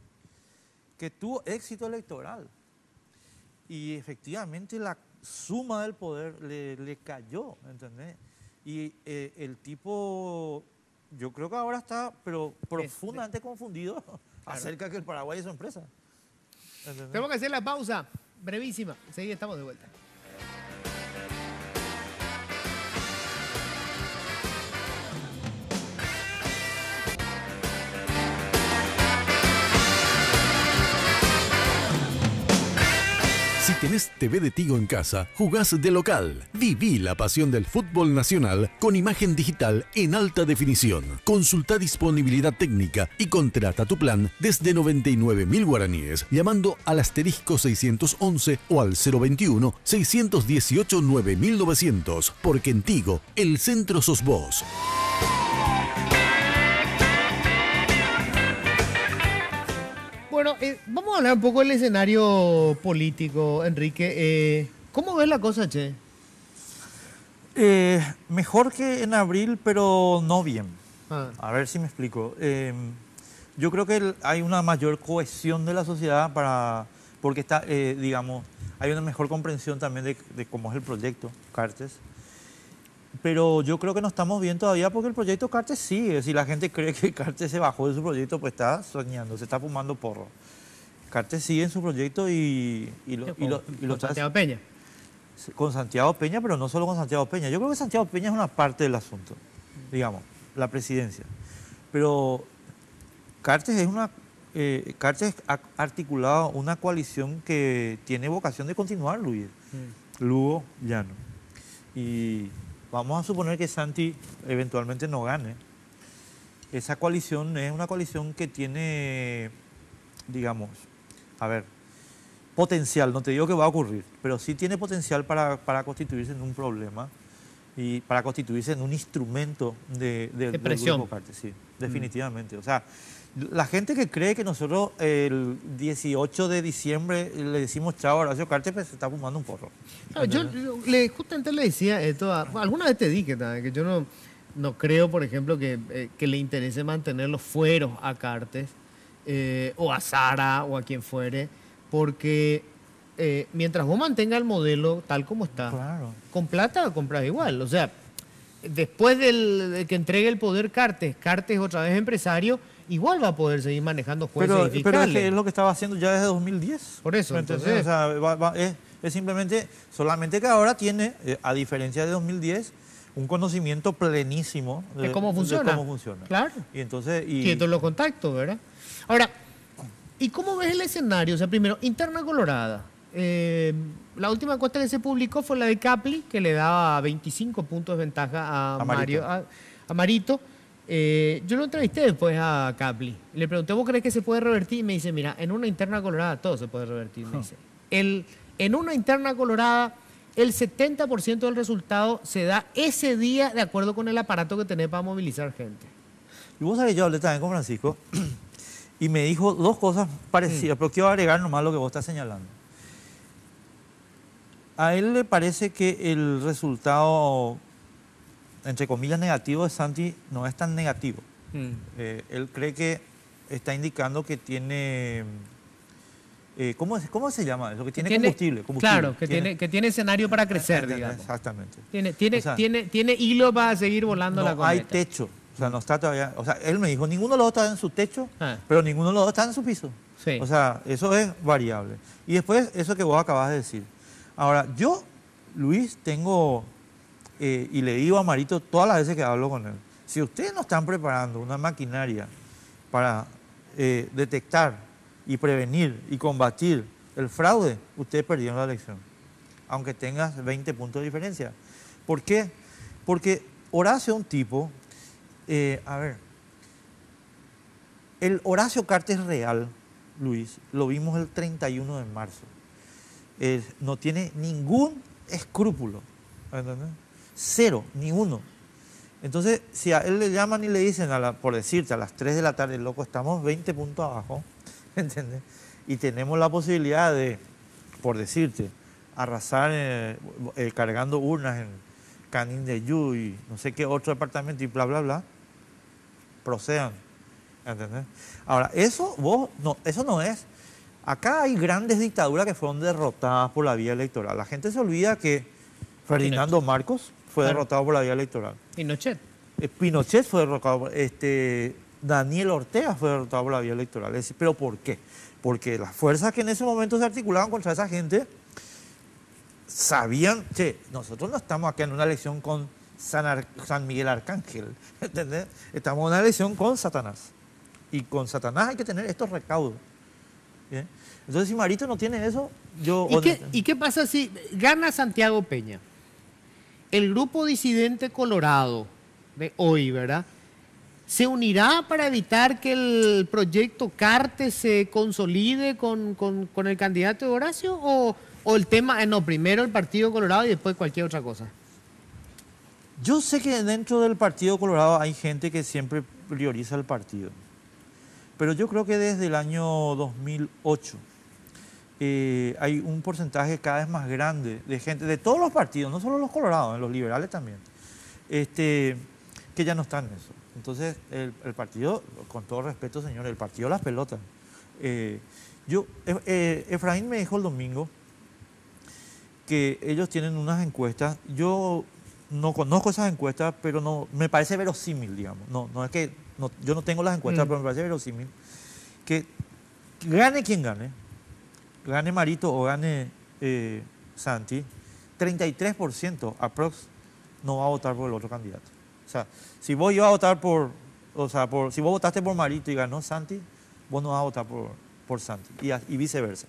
que tuvo éxito electoral. Y efectivamente la suma del poder le cayó, ¿entendés? Y el tipo, yo creo que ahora está, pero profundamente confundido acerca de que el Paraguay es su empresa. ¿Entendés? Tenemos que hacer la pausa brevísima. Enseguida estamos de vuelta. Si tenés TV de Tigo en casa, jugás de local. Viví la pasión del fútbol nacional con imagen digital en alta definición. Consulta disponibilidad técnica y contrata tu plan desde 99.000 guaraníes llamando al asterisco 611 o al 021 618 9900. Porque en Tigo, el centro sos vos. Bueno, vamos a hablar un poco del escenario político, Enrique. ¿Cómo ves la cosa, che? Mejor que en abril, pero no bien. Ah. A ver si me explico. Yo creo que hay una mayor cohesión de la sociedad porque está, digamos, hay una mejor comprensión también de cómo es el proyecto Cartes. Pero yo creo que no estamos bien todavía porque el proyecto Cartes sigue. Si la gente cree que Cartes se bajó de su proyecto, pues está soñando, se está fumando porro. Cartes sigue en su proyecto y lo está Santiago Peña. con Santiago Peña, pero no solo con Santiago Peña. Yo creo que Santiago Peña es una parte del asunto, digamos, la presidencia. Pero Cartes Cartes ha articulado una coalición que tiene vocación de continuar, Luis. Lugo, Llano. Y vamos a suponer que Santi eventualmente no gane. Esa coalición es una coalición que tiene, digamos, a ver, potencial, no te digo que va a ocurrir, pero sí tiene potencial para constituirse en un problema y para constituirse en un instrumento de presión. del Grupo Cartes, sí, definitivamente. O sea, la gente que cree que nosotros el 18 de diciembre le decimos chao a Horacio Cartes, pues se está fumando un porro. Claro, yo justamente le decía esto, alguna vez te dije que yo no creo, por ejemplo, que le interese mantener los fueros a Cartes o a Sara o a quien fuere, porque mientras vos mantengas el modelo tal como está, Claro. con plata compras igual. O sea, después de que entregue el poder Cartes otra vez empresario, igual va a poder seguir manejando jueces y Pero fiscales. es que es lo que estaba haciendo ya desde 2010. Por eso, Entonces, o sea, es simplemente, solamente que ahora tiene, a diferencia de 2010, un conocimiento plenísimo de cómo funciona. de cómo funciona. Claro. Y entonces... Y todos los contactos, ¿verdad? Ahora, ¿y cómo ves el escenario? O sea, primero, interna colorada. La última encuesta que se publicó fue la de Capli, que le daba 25 puntos de ventaja a Marito. Yo lo entrevisté después a Capli. Le pregunté, ¿vos crees que se puede revertir? Y me dice, mira, en una interna colorada todo se puede revertir. Me dice. En una interna colorada, el 70% del resultado se da ese día de acuerdo con el aparato que tenés para movilizar gente. Y vos sabés que yo hablé también con Francisco y me dijo dos cosas parecidas, pero quiero agregar nomás lo que vos estás señalando. A él le parece que el resultado, entre comillas, negativo de Santi no es tan negativo. Él cree que está indicando que tiene... ¿cómo se llama eso? Que tiene combustible. Claro, que tiene escenario para crecer, digamos. Exactamente. Tiene hilo para seguir volando la cometa. Hay techo. O sea, no está todavía... O sea, él me dijo, ninguno de los dos está en su techo, pero ninguno de los dos está en su piso. Sí. O sea, eso es variable. Y después, eso que vos acabas de decir. Ahora, yo, Luis, tengo... y le digo a Marito todas las veces que hablo con él, si ustedes no están preparando una maquinaria para detectar y prevenir y combatir el fraude, ustedes perdieron la elección, aunque tengas 20 puntos de diferencia. ¿Por qué? Porque Horacio es un tipo, el Horacio Cartes real, Luis, lo vimos el 31 de marzo. No tiene ningún escrúpulo, ¿entendés? Cero, ni uno. Entonces, si a él le llaman y le dicen, por decirte, a las 3 de la tarde, loco, estamos 20 puntos abajo, ¿entendés? Y tenemos la posibilidad de, por decirte, arrasar cargando urnas en Canindeyú y no sé qué otro departamento y bla, bla, bla, procedan, ¿entendés? Ahora, eso no es... Acá hay grandes dictaduras que fueron derrotadas por la vía electoral. La gente se olvida que Ferdinando Marcos fue derrotado por la vía electoral. Pinochet. Pinochet fue derrotado, Daniel Ortega fue derrotado por la vía electoral. Es decir, ¿pero por qué? Porque las fuerzas que en ese momento se articulaban contra esa gente sabían, che, nosotros no estamos aquí en una elección con San Miguel Arcángel, ¿entendés? Estamos en una elección con Satanás. Y con Satanás hay que tener estos recaudos. ¿Bien? Entonces, si Marito no tiene eso, yo... ¿Y qué pasa si gana Santiago Peña? El grupo disidente colorado de hoy, ¿verdad? ¿Se unirá para evitar que el proyecto Cartes se consolide con el candidato de Horacio? ¿O el tema, no, primero el Partido Colorado y después cualquier otra cosa? Yo sé que dentro del Partido Colorado hay gente que siempre prioriza el partido. Pero yo creo que desde el año 2008 hay un porcentaje cada vez más grande de gente, de todos los partidos, no solo los colorados, los liberales también, que ya no están en eso. Entonces, el partido, con todo respeto, señor, el partido las pelotas. Efraín me dijo el domingo que ellos tienen unas encuestas. Yo no conozco esas encuestas, pero no me parece verosímil, digamos. No es que yo no tengo las encuestas, pero me parece verosímil que gane quien gane Marito o gane Santi, 33% aprox no va a votar por el otro candidato. O sea, si vos ibas a votar si vos votaste por Marito y ganó Santi, vos no vas a votar por Santi y viceversa.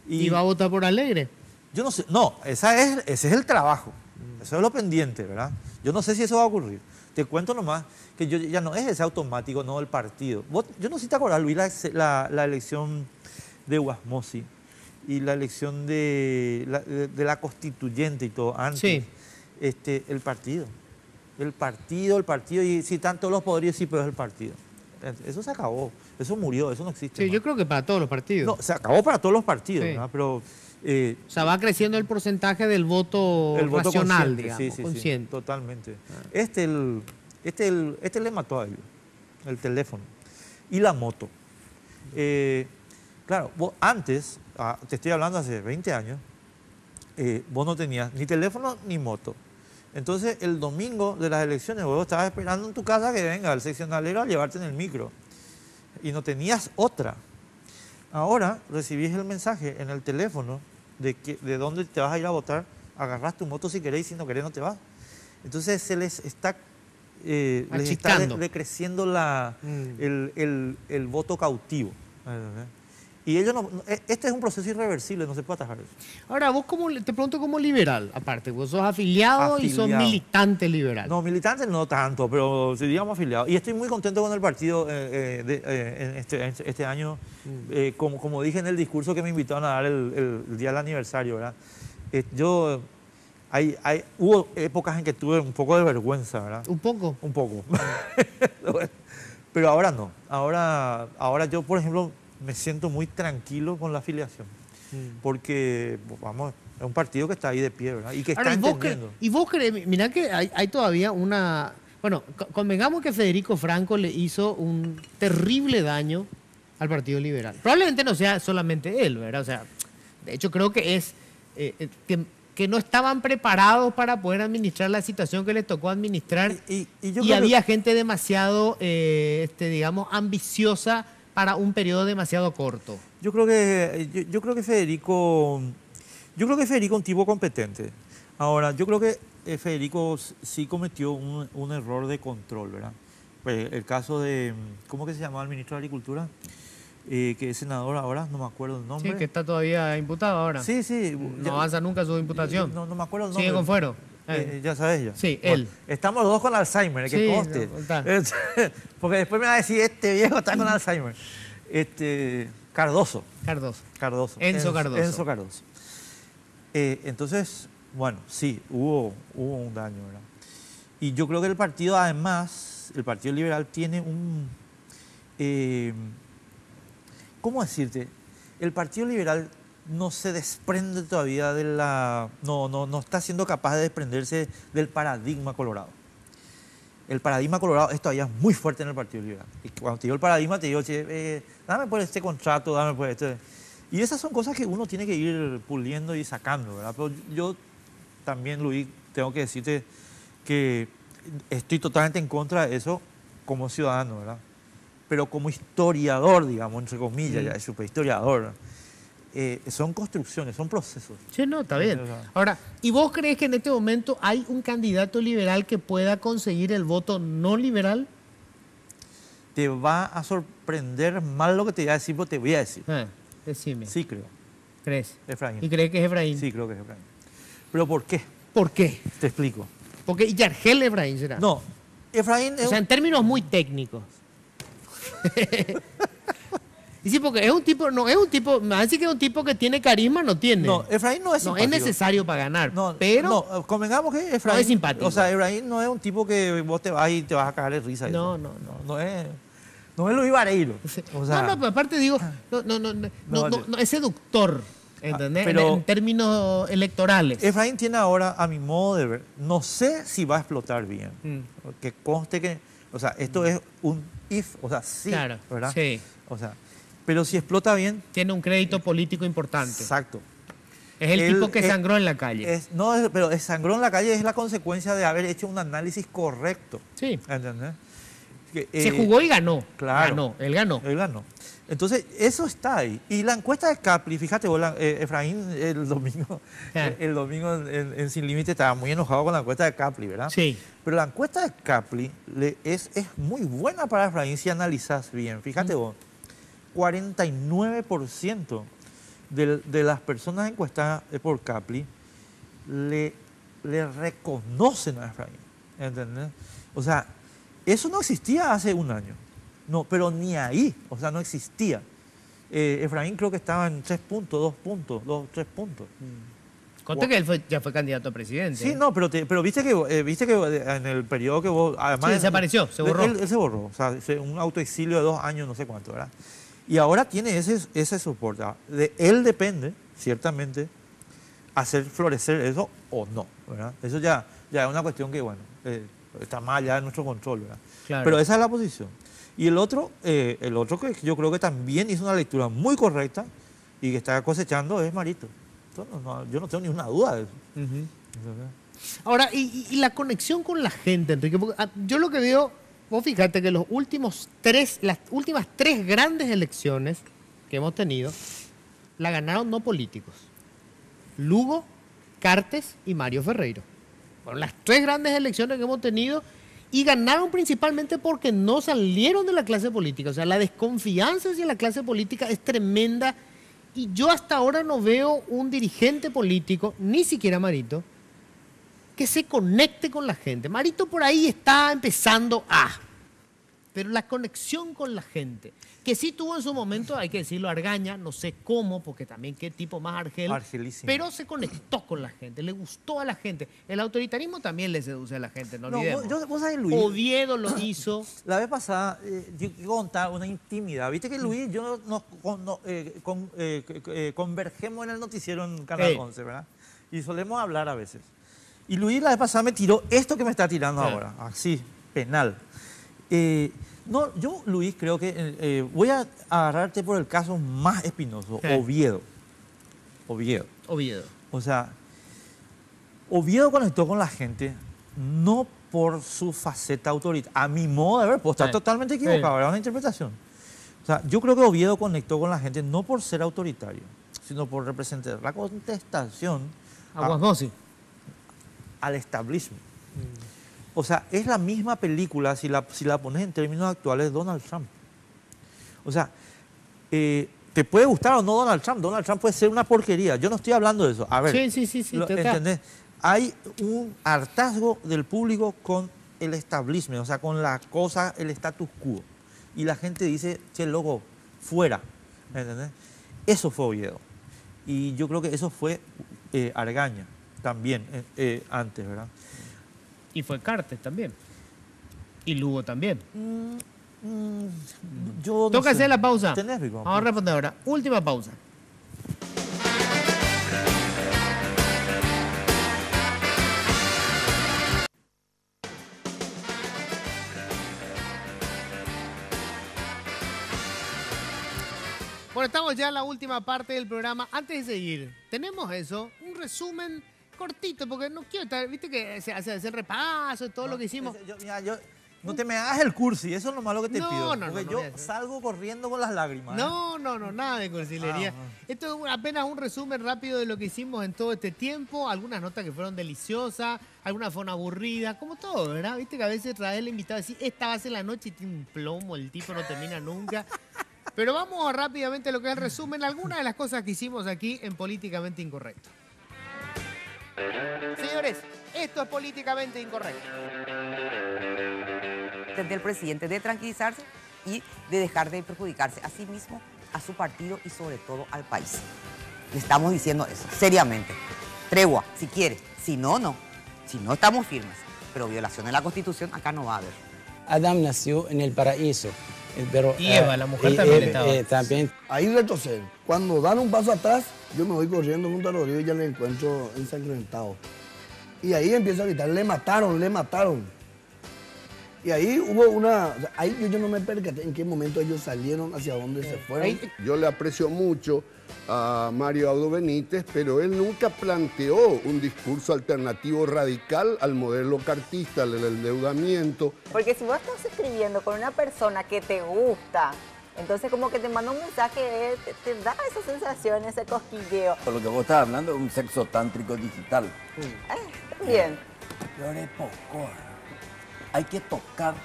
¿Y va a votar por Alegre? Yo no sé, no, ese es el trabajo, eso es lo pendiente, ¿verdad? Yo no sé si eso va a ocurrir. Te cuento nomás que ya no es ese automático, no el partido. Yo no sé si te acuerdas, Luis, la elección de Guasmosi y la elección de la constituyente y todo antes. Sí. El partido, y si tanto los poderes, sí, pero es el partido. Eso se acabó, eso murió, eso no existe. Sí, más. yo creo que para todos los partidos. No, se acabó para todos los partidos, sí. ¿verdad? Pero... o sea, va creciendo el porcentaje del voto racional, digamos, consciente. Sí, totalmente. Este le mató a ellos, el teléfono y la moto. Claro, vos antes, te estoy hablando hace 20 años, vos no tenías ni teléfono ni moto. Entonces, el domingo de las elecciones, vos estabas esperando en tu casa que venga el seccionalero a llevarte en el micro. Y no tenías otra. Ahora recibís el mensaje en el teléfono de dónde te vas a ir a votar, agarrás tu moto si querés y si no querés no te vas. Entonces se les está, decreciendo el voto cautivo. Y ellos este es un proceso irreversible, no se puede atajar eso. Ahora, vos te pregunto como liberal, aparte, vos sos afiliado y sos militante liberal. No, militante no tanto, pero sí, digamos afiliado. Y estoy muy contento con el partido en este año, como dije en el discurso que me invitaron a dar el día del aniversario, ¿verdad? Hubo épocas en que tuve un poco de vergüenza, ¿verdad? ¿Un poco? Un poco. Pero ahora no. Ahora yo, por ejemplo, me siento muy tranquilo con la afiliación. Porque, vamos, es un partido que está ahí de pie, ¿verdad? Y que está entendiendo. Y vos crees, mirá que hay todavía una... Bueno, convengamos que Federico Franco le hizo un terrible daño al Partido Liberal. Probablemente no sea solamente él, ¿verdad? O sea, de hecho creo que es... que no estaban preparados para poder administrar la situación que les tocó administrar. Y había gente demasiado, digamos, ambiciosa para un periodo demasiado corto. Yo creo que Federico es un tipo competente. Ahora, yo creo que Federico sí cometió un error de control, ¿verdad? Pues el caso de, ¿cómo que se llamaba el ministro de Agricultura? Que es senador ahora, no me acuerdo el nombre. Sí, que está todavía imputado ahora. Sí, sí. No avanza nunca su imputación. No me acuerdo el nombre. Sigue con fuero. Ya sabes ya. Sí, bueno, él. Estamos los dos con Alzheimer, que conste. No, porque después me va a decir, este viejo está con Alzheimer. Cardoso. Enzo Cardoso. Entonces, bueno, sí, hubo un daño, ¿verdad? Y yo creo que el partido, además, el Partido Liberal tiene un... ¿cómo decirte? El Partido Liberal no se desprende todavía de la... No está siendo capaz de desprenderse del paradigma colorado. El paradigma colorado es todavía muy fuerte en el Partido Liberal. Y cuando te digo el paradigma, te digo, che, dame por este contrato, dame por este... Y esas son cosas que uno tiene que ir puliendo y sacando, ¿verdad? Pero yo también, Luis, tengo que decirte que estoy totalmente en contra de eso como ciudadano, ¿verdad? Pero como historiador, digamos, entre comillas, ya es superhistoriador, son construcciones, son procesos. Sí, no, está bien. Ahora, ¿y vos crees que en este momento hay un candidato liberal que pueda conseguir el voto no liberal? Te va a sorprender mal lo que te voy a decir, pero te voy a decir. Decime. Sí, creo. ¿Crees? Efraín. ¿Y crees que es Efraín? Sí, creo que es Efraín. ¿Pero por qué? ¿Por qué? Te explico. Porque Yargel Efraín será. No, Efraín... O sea, en términos muy técnicos. Y sí, porque es un tipo, me va a decir que es un tipo que tiene carisma, no tiene. No, Efraín no es simpático. No es necesario para ganar, no, pero... No, convengamos que Efraín... No es simpático. O sea, Efraín no es un tipo que vos te vas y te vas a cagar de risa. No es Luis Vareiro. O sea, pero aparte digo, no es seductor, ¿entendés? Pero en términos electorales. Efraín tiene ahora, a mi modo de ver, no sé si va a explotar bien. Que conste que, o sea, esto es un if, o sea, sí, claro, ¿verdad? Sí. O sea, pero si explota bien... Tiene un crédito político importante. Exacto. Es el tipo que sangró en la calle. Pero sangró en la calle es la consecuencia de haber hecho un análisis correcto. Sí. ¿Entendés? Se jugó y ganó. Claro. Él ganó. Entonces, eso está ahí. Y la encuesta de Capli, fíjate, Efraín el domingo en Sin Límite estaba muy enojado con la encuesta de Capli, ¿verdad? Sí. Pero la encuesta de Capli es muy buena para Efraín si analizas bien. Fíjate vos, 49% de las personas encuestadas por Capli le reconocen a Efraín, ¿entendés? O sea, eso no existía hace un año. No, pero ni ahí, o sea, no existía. Efraín creo que estaba en 3 puntos, 3 puntos. Conté que él ya fue candidato a presidente. Sí, no, pero viste que en el periodo que vos... Además, sí, desapareció, se borró. Él se borró, o sea, un autoexilio de 2 años, no sé cuánto, ¿verdad? Y ahora tiene ese soporte. De él depende, ciertamente, hacer florecer eso o no, ¿verdad? Eso ya es una cuestión que, bueno, está más allá de nuestro control, ¿verdad? Claro. Pero esa es la posición. Y el otro que yo creo que también hizo una lectura muy correcta y que está cosechando es Marito. Yo no tengo ni una duda de eso. Ahora, y la conexión con la gente, Enrique, porque yo lo que veo, vos fíjate que las últimas tres grandes elecciones que hemos tenido, la ganaron no políticos. Lugo, Cartes y Mario Ferreiro. Fueron las 3 grandes elecciones que hemos tenido y ganaron principalmente porque no salieron de la clase política. O sea, la desconfianza hacia la clase política es tremenda y yo hasta ahora no veo un dirigente político, ni siquiera Marito, que se conecte con la gente. Marito por ahí está empezando pero la conexión con la gente, que sí tuvo en su momento, hay que decirlo, Argaña, no sé cómo, porque también qué tipo más Argelísimo. pero se conectó con la gente, le gustó a la gente. El autoritarismo también le seduce a la gente, no olvidemos. Vos sabés, Luis, Oviedo lo hizo. la vez pasada, yo contaba una intimidad. Viste que Luis y yo convergemos en el noticiero en Canal 11, ¿verdad? Y solemos hablar a veces. Y Luis la vez pasada me tiró esto que me está tirando ahora, así, penal. Yo, Luis, creo que voy a agarrarte por el caso más espinoso, Oviedo. O sea, Oviedo conectó con la gente no por su faceta autoritaria. A mi modo de ver, pues está totalmente equivocado, era una interpretación. O sea, yo creo que Oviedo conectó con la gente no por ser autoritario, sino por representar la contestación al establishment. O sea, es la misma película, si la pones en términos actuales, de Donald Trump. O sea, te puede gustar o no Donald Trump puede ser una porquería. Yo no estoy hablando de eso. A ver, sí, ¿entendés? Hay un hartazgo del público con el establishment, o sea, con la cosa, el status quo. Y la gente dice, che, loco, fuera. ¿Entendés? Eso fue Oviedo. Y yo creo que eso fue Argaña también, antes, ¿verdad? Y fue Cartes también. Y Lugo también. Yo no Toca sé. hacer la pausa. ¿Tenés, Rico? Vamos a responder ahora. Última pausa. Bueno, estamos ya en la última parte del programa. Antes de seguir, tenemos un resumen cortito, porque no quiero estar, viste que se hace el repaso de todo lo que hicimos. No te me hagas el cursi, eso es lo malo que te pido. Porque no, yo salgo corriendo con las lágrimas. No, nada de cursilería. Esto es apenas un resumen rápido de lo que hicimos en todo este tiempo. Algunas notas que fueron deliciosas, algunas fueron aburridas, como todo, ¿verdad? Viste que a veces traes el invitado y decís, esta va a ser la noche y tiene un plomo, el tipo no termina nunca. Pero vamos rápidamente a lo que es el resumen, algunas de las cosas que hicimos aquí en Políticamente Incorrecto. Señores, esto es políticamente incorrecto. Del presidente de tranquilizarse y de dejar de perjudicarse a sí mismo, a su partido y sobre todo al país. Le estamos diciendo eso, seriamente. Tregua, si quiere. Si no, no. Si no, estamos firmes. Pero violación de la Constitución acá no va a haber. Adán nació en el paraíso. Pero, Y Eva, la mujer también estaba. También. Ahí retroceden. Cuando dan un paso atrás, yo me voy corriendo junto a Rodrigo y ya le encuentro ensangrentado. Y ahí empiezo a gritar, le mataron, le mataron. Y ahí hubo una... Ahí yo no me percaté en qué momento ellos salieron, hacia dónde se fueron. Yo le aprecio mucho a Mario Abdo Benítez, pero él nunca planteó un discurso alternativo radical al modelo cartista, al endeudamiento. Porque si vos estás escribiendo con una persona que te gusta, entonces como que te manda un mensaje, te da esa sensación, ese cosquilleo. Por lo que vos estás hablando, un sexo tántrico digital. Bien. Peor es poco. Hay que tocar.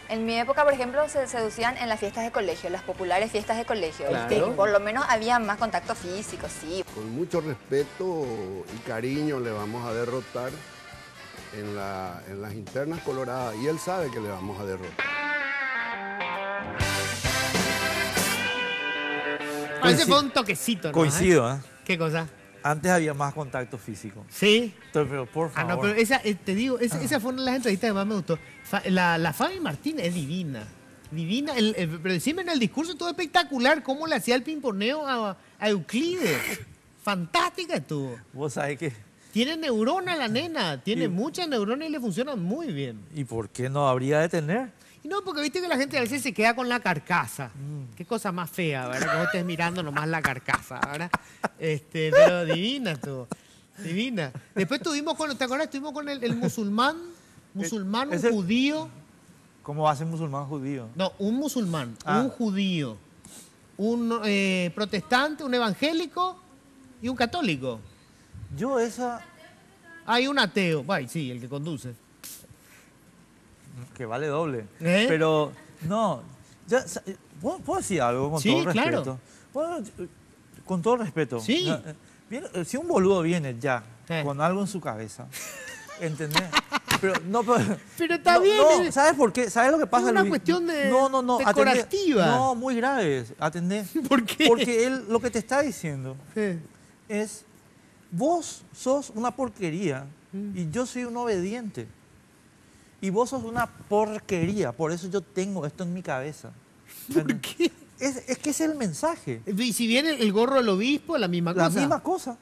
En mi época, por ejemplo, se seducían en las fiestas de colegio, las populares fiestas de colegio. Claro. Y por lo menos había más contacto físico, sí. Con mucho respeto y cariño le vamos a derrotar en las internas coloradas. Y él sabe que le vamos a derrotar. Ese fue un toquecito, ¿no? Coincido, ¿eh? ¿Qué cosa? Antes había más contacto físico. Sí. Pero por favor. No, pero esa, te digo, esa fue una de las entrevistas que más me gustó. La Fabi Martínez es divina. Divina. Pero decime en el discurso todo espectacular, cómo le hacía el pimponeo a Euclides. Fantástica estuvo. Vos sabés que... Tiene neurona la nena, tiene muchas neuronas y le funcionan muy bien. ¿Y por qué no habría de tener? Y no, porque viste que la gente a veces se queda con la carcasa. Qué cosa más fea, ¿verdad? Que vos estés mirando nomás la carcasa, ¿verdad? Pero divina tú. Divina. Después tuvimos con, ¿te acuerdas? Estuvimos con el musulmán, un judío. ¿Cómo va a ser musulmán judío? No, un musulmán, un judío, un protestante, un evangélico y un católico. Yo esa... Hay un ateo, sí, el que conduce. Que vale doble. Pero, no, ya, ¿puedo decir algo con todo respeto? Claro. Bueno, con todo respeto. Sí. Si un boludo viene ya con algo en su cabeza, ¿entendés? Pero está bien. No, ¿sabes por qué? ¿Sabes lo que pasa, Es una Luis? cuestión de decorativa. No, muy grave, ¿atendés? ¿Por qué? Porque él lo que te está diciendo es, vos sos una porquería y yo soy un obediente. Y vos sos una porquería, por eso yo tengo esto en mi cabeza. ¿Por qué? Es que ese es el mensaje. Y si viene el gorro del obispo, es la misma cosa. La misma cosa.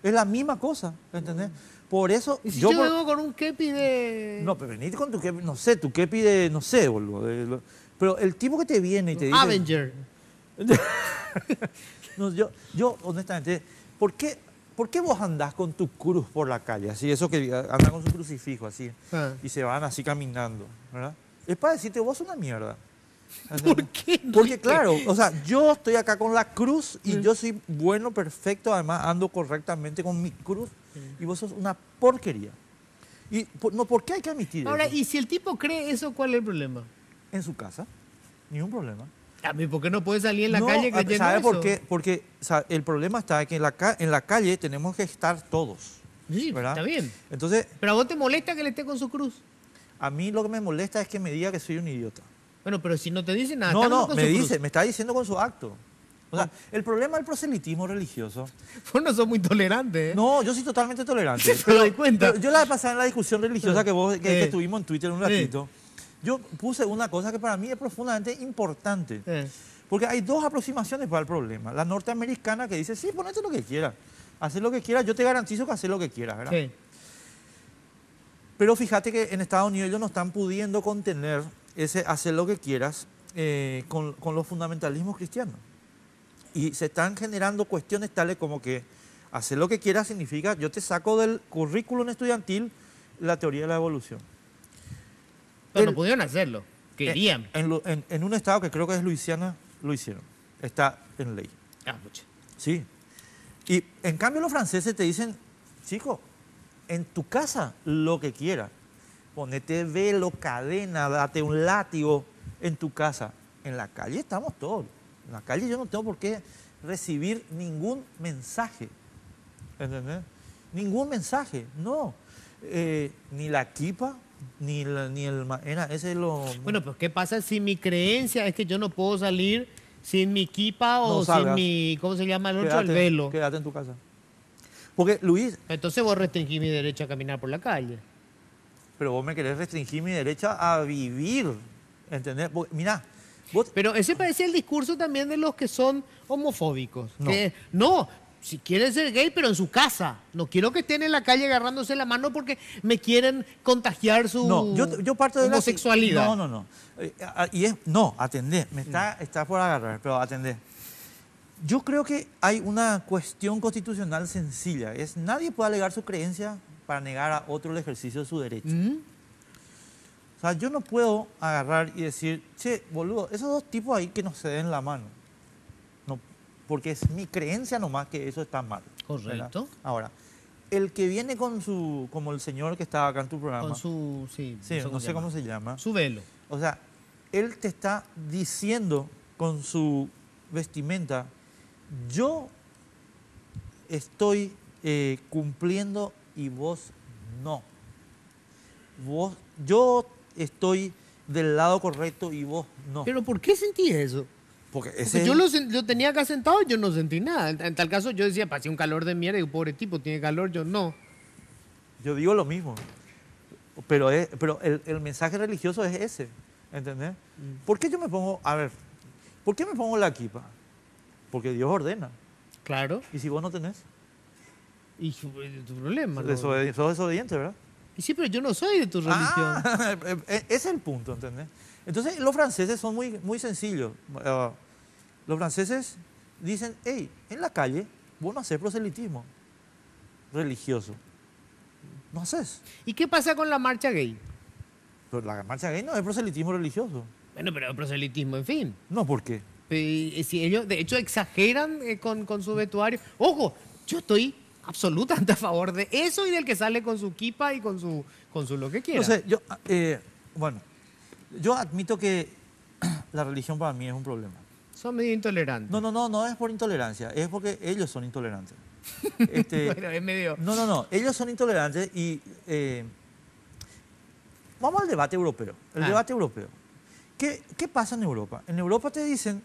Es la misma cosa, ¿entendés? Por eso... ¿Y si yo vengo con un kepi de...? No, pero venite con tu kepi, no sé, tu kepi de, no sé, boludo. Pero el tipo que te viene y te dice... Avenger. No, yo honestamente, ¿por qué vos andás con tu cruz por la calle? Así, eso que andan con su crucifijo, así, y se van así caminando, ¿verdad? Es para decirte, vos sos una mierda. ¿Por qué? Porque claro, o sea, yo estoy acá con la cruz y yo soy bueno, perfecto, además ando correctamente con mi cruz y vos sos una porquería. Y ¿por qué hay que admitir Ahora, eso? y si el tipo cree eso, ¿cuál es el problema? En su casa, ningún problema. A mí, ¿por qué no puede salir en la calle creyendo ¿sabe eso? por qué? Porque el problema está que en la calle tenemos que estar todos. Sí, ¿verdad? está bien. Entonces, ¿Pero a vos te molesta que él esté con su cruz? a mí lo que me molesta es que me diga que soy un idiota. Bueno, pero si no te dice nada. No, con me su dice, cruz. me está diciendo con su acto. O sea, el problema del proselitismo religioso... Vos no sos muy tolerante, ¿eh? No, yo soy totalmente tolerante. Me doy cuenta. Pero yo la vez pasada en la discusión religiosa que tuvimos en Twitter un ratito, yo puse una cosa que para mí es profundamente importante. Porque hay dos aproximaciones para el problema. La norteamericana que dice, sí, ponete lo que quieras. Haz lo que quieras, yo te garantizo que haces lo que quieras, ¿verdad? Sí. Pero fíjate que en Estados Unidos ellos no están pudiendo contener ese hacer lo que quieras con los fundamentalismos cristianos. Y se están generando cuestiones tales como que hacer lo que quieras significa yo te saco del currículum estudiantil la teoría de la evolución. Pero no pudieron hacerlo. Querían. En un estado que creo que es Luisiana, lo hicieron. Está en ley. Pucha. Sí. Y en cambio los franceses te dicen, chico, en tu casa lo que quieras. Ponete velo, cadena, date un látigo en tu casa. En la calle estamos todos. En la calle yo no tengo por qué recibir ningún mensaje. ¿Entendés? Ningún mensaje, no. Ni la kipa, ni el maena, ese es lo... Bueno, pues ¿qué pasa si mi creencia es que yo no puedo salir sin mi kipa o sin mi... ¿Cómo se llama el otro? El velo. Quédate en tu casa. Porque, Luis... Entonces vos restringís mi derecho a caminar por la calle. Pero vos me querés restringir mi derecho a vivir, ¿entendés? Mirá, pero ese parece el discurso también de los que son homofóbicos. No. Si quieren ser gay, pero en su casa. No quiero que estén en la calle agarrándose la mano porque me quieren contagiar su yo parto de homosexualidad. No. Atendé. Está por agarrar, pero atendé. Yo creo que hay una cuestión constitucional sencilla. Nadie puede alegar su creencia para negar a otro el ejercicio de su derecho. O sea, yo no puedo agarrar y decir, che, boludo, esos dos tipos ahí que no se den la mano. No, porque es mi creencia nomás que eso está mal. Correcto. ¿Verdad? Ahora, el que viene con su, como el señor que estaba acá en tu programa. Con su, no sé cómo se llama. Su velo. O sea, él te está diciendo con su vestimenta, yo estoy cumpliendo y vos no. Yo estoy del lado correcto y vos no. ¿Pero por qué sentí eso? Porque yo lo tenía acá sentado y yo no sentí nada. En tal caso yo decía, pasé un calor de mierda y un pobre tipo tiene calor, yo no. Yo digo lo mismo. Pero el mensaje religioso es ese, ¿entendés? ¿Por qué yo me pongo, por qué me pongo la kipa? Porque Dios ordena. Claro. ¿Y si vos no tenés? Y es tu problema. Sos desobediente, ¿verdad? Y sí, pero yo no soy de tu religión. Ese es el punto, ¿entendés? Entonces los franceses son muy, muy sencillos. Los franceses dicen, hey, en la calle vos no haces proselitismo religioso. No haces. ¿Y qué pasa con la marcha gay? Pero la marcha gay no es proselitismo religioso. Bueno, pero proselitismo, en fin. No, ¿por qué? Si ellos, de hecho, exageran con su vestuario. Ojo, yo estoy absolutamente a favor de eso y del que sale con su kipa y con su lo que quiera. No sé, bueno, yo admito que la religión para mí es un problema. Son medio intolerantes. No es por intolerancia, es porque ellos son intolerantes. Bueno, es medio... No, ellos son intolerantes y... vamos al debate europeo. El debate europeo. ¿Qué pasa en Europa? En Europa te dicen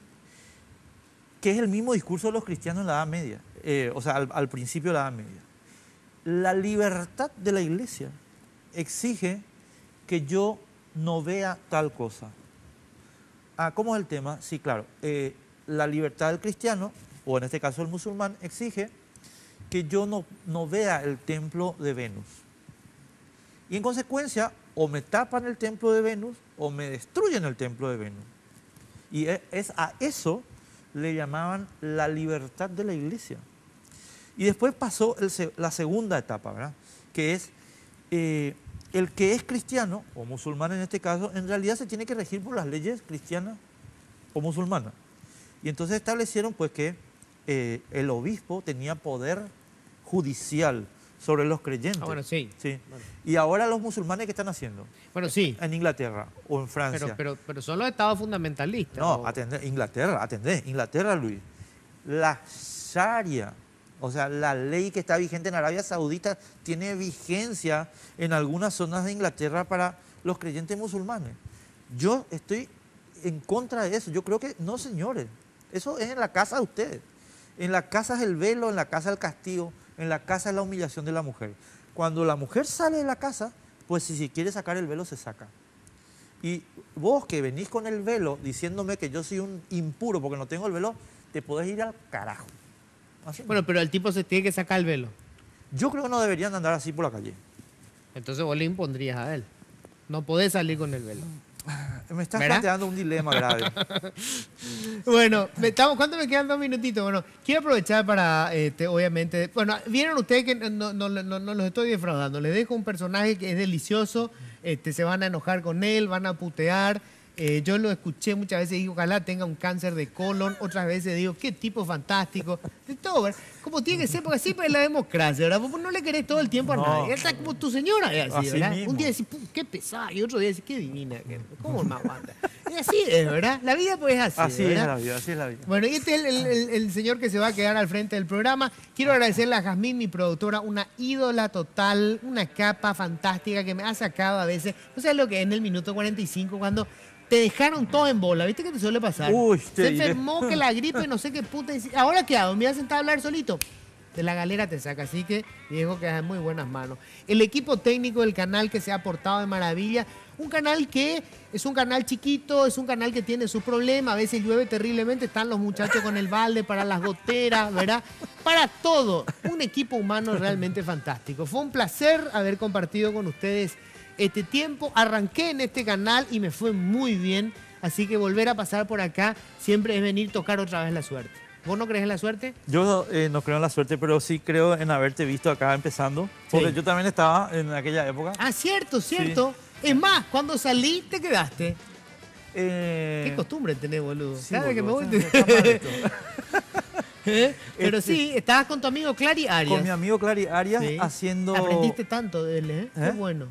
que es el mismo discurso de los cristianos en la Edad Media, o sea, al principio de la Edad Media. La libertad de la iglesia exige que yo no vea tal cosa. ¿Cómo es el tema? Sí, claro. La libertad del cristiano, o en este caso el musulmán, exige que yo no vea el templo de Venus. Y en consecuencia, o me tapan el templo de Venus, o me destruyen el templo de Venus. Y a eso le llamaban la libertad de la iglesia. Y después pasó la segunda etapa, ¿verdad? Que es el que es cristiano, o musulmán en este caso, en realidad se tiene que regir por las leyes cristianas o musulmanas. Y entonces establecieron pues que el obispo tenía poder judicial sobre los creyentes. Bueno, sí. Bueno. Y ahora los musulmanes, ¿qué están haciendo? Bueno, sí. En Inglaterra o en Francia. Pero son los estados fundamentalistas. No, atendé, Inglaterra, Luis. La Sharia, o sea, la ley que está vigente en Arabia Saudita, tiene vigencia en algunas zonas de Inglaterra para los creyentes musulmanes. Yo estoy en contra de eso. Yo creo que, no señores, eso es en la casa de ustedes. En la casa es el velo, en la casa el castigo, en la casa es la humillación de la mujer. Cuando la mujer sale de la casa, pues si quiere sacar el velo, se saca. Y vos que venís con el velo diciéndome que yo soy un impuro porque no tengo el velo, te podés ir al carajo. Así. Bueno, pero el tipo se tiene que sacar el velo. Yo creo que no deberían andar así por la calle. Entonces vos le impondrías a él. No podés salir con el velo. Me estás planteando un dilema grave. Bueno, ¿cuánto me quedan? 2 minutitos. Bueno, quiero aprovechar para, obviamente... Bueno, vieron ustedes que no los estoy defraudando. Les dejo un personaje que es delicioso. Se van a enojar con él, van a putear. Yo lo escuché muchas veces y digo, ojalá tenga un cáncer de colon. Otras veces digo, qué tipo fantástico. De todo, ¿verdad? Como tiene que ser, porque así es la democracia, ¿verdad? Vos no le querés todo el tiempo a nadie. Está como tu señora, es así, ¿verdad? Mismo. Un día decís, qué pesada, y otro día decís, qué divina. ¿Cómo me aguanta? Y así es, ¿verdad? La vida pues es así. Así ¿verdad? es la vida, así es la vida. Bueno, y este es el señor que se va a quedar al frente del programa. Quiero agradecerle a Jazmín, mi productora, una ídola total, una capa fantástica que me ha sacado a veces. No sé lo que es en el minuto 45 cuando te dejaron todo en bola. ¿Viste qué te suele pasar? Uy, se enfermó, que la gripe, no sé qué puta. ¿Ahora qué hago? ¿Me voy a sentar a hablar solito? De la galera te saca, así que viejo que es en muy buenas manos. El equipo técnico del canal que se ha portado de maravilla, un canal que es un canal chiquito, es un canal que tiene sus problemas, a veces llueve terriblemente, están los muchachos con el balde para las goteras, ¿verdad? Para todo, un equipo humano realmente fantástico. Fue un placer haber compartido con ustedes este tiempo. Arranqué en este canal y me fue muy bien, así que volver a pasar por acá siempre es venir a tocar otra vez la suerte. ¿Vos no crees en la suerte? Yo no creo en la suerte, pero sí creo en haberte visto acá empezando. Porque yo también estaba en aquella época. Ah, cierto. Sí. Es más, cuando salí te quedaste. Qué costumbre tenés, boludo. Sí, Cada vez que me boludo, voy está mal esto. Pero sí, estabas con tu amigo Clary Arias. Con mi amigo Clary Arias Sí. haciendo... Aprendiste tanto de él, ¿eh? Qué bueno.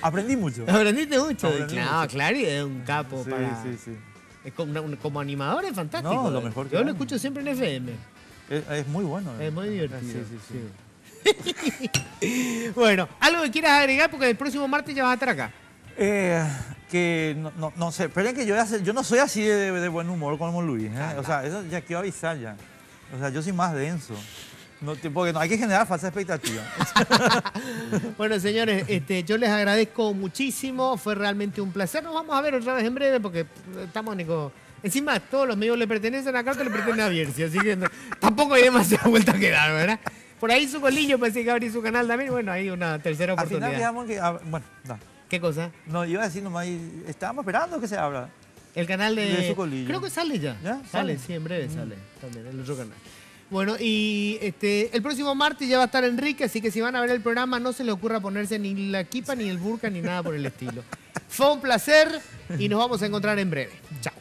Aprendí mucho. Aprendiste mucho. Aprendí No, mucho. Clary es un capo Sí, para... sí. Es como animador es fantástico. No, lo mejor que Yo lo hay. escucho siempre en FM. Es muy bueno. Es muy divertido. Sí. Bueno, algo que quieras agregar porque el próximo martes ya vas a estar acá. Que no sé, esperen que yo no soy así de buen humor como Luis. O sea, eso ya quiero avisar ya. O sea, yo soy más denso. Porque no hay que generar falsa expectativa. Bueno, señores, yo les agradezco muchísimo. Fue realmente un placer. Nos vamos a ver otra vez en breve porque estamos, Nico. Encima, todos los medios le pertenecen a Carlos, le pertenecen a Bierzi. Así que tampoco hay demasiada vuelta a quedar, ¿verdad? Por ahí su colillo pensé que abrir su canal también. Bueno, hay una tercera Al oportunidad. final digamos que, bueno, no. ¿Qué cosa? No, iba a decir nomás, estábamos esperando que se abra. El canal De su colillo. Creo que sale ya. ¿Ya? Sale, sí, en breve sale también, el otro canal. Bueno, y el próximo martes ya va a estar Enrique, así que si van a ver el programa no se le ocurra ponerse ni la kipa, ni el burka, ni nada por el estilo. Fue un placer y nos vamos a encontrar en breve. Chao.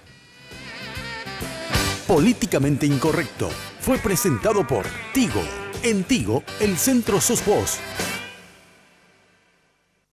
Políticamente Incorrecto fue presentado por Tigo. En Tigo, el centro sos vos.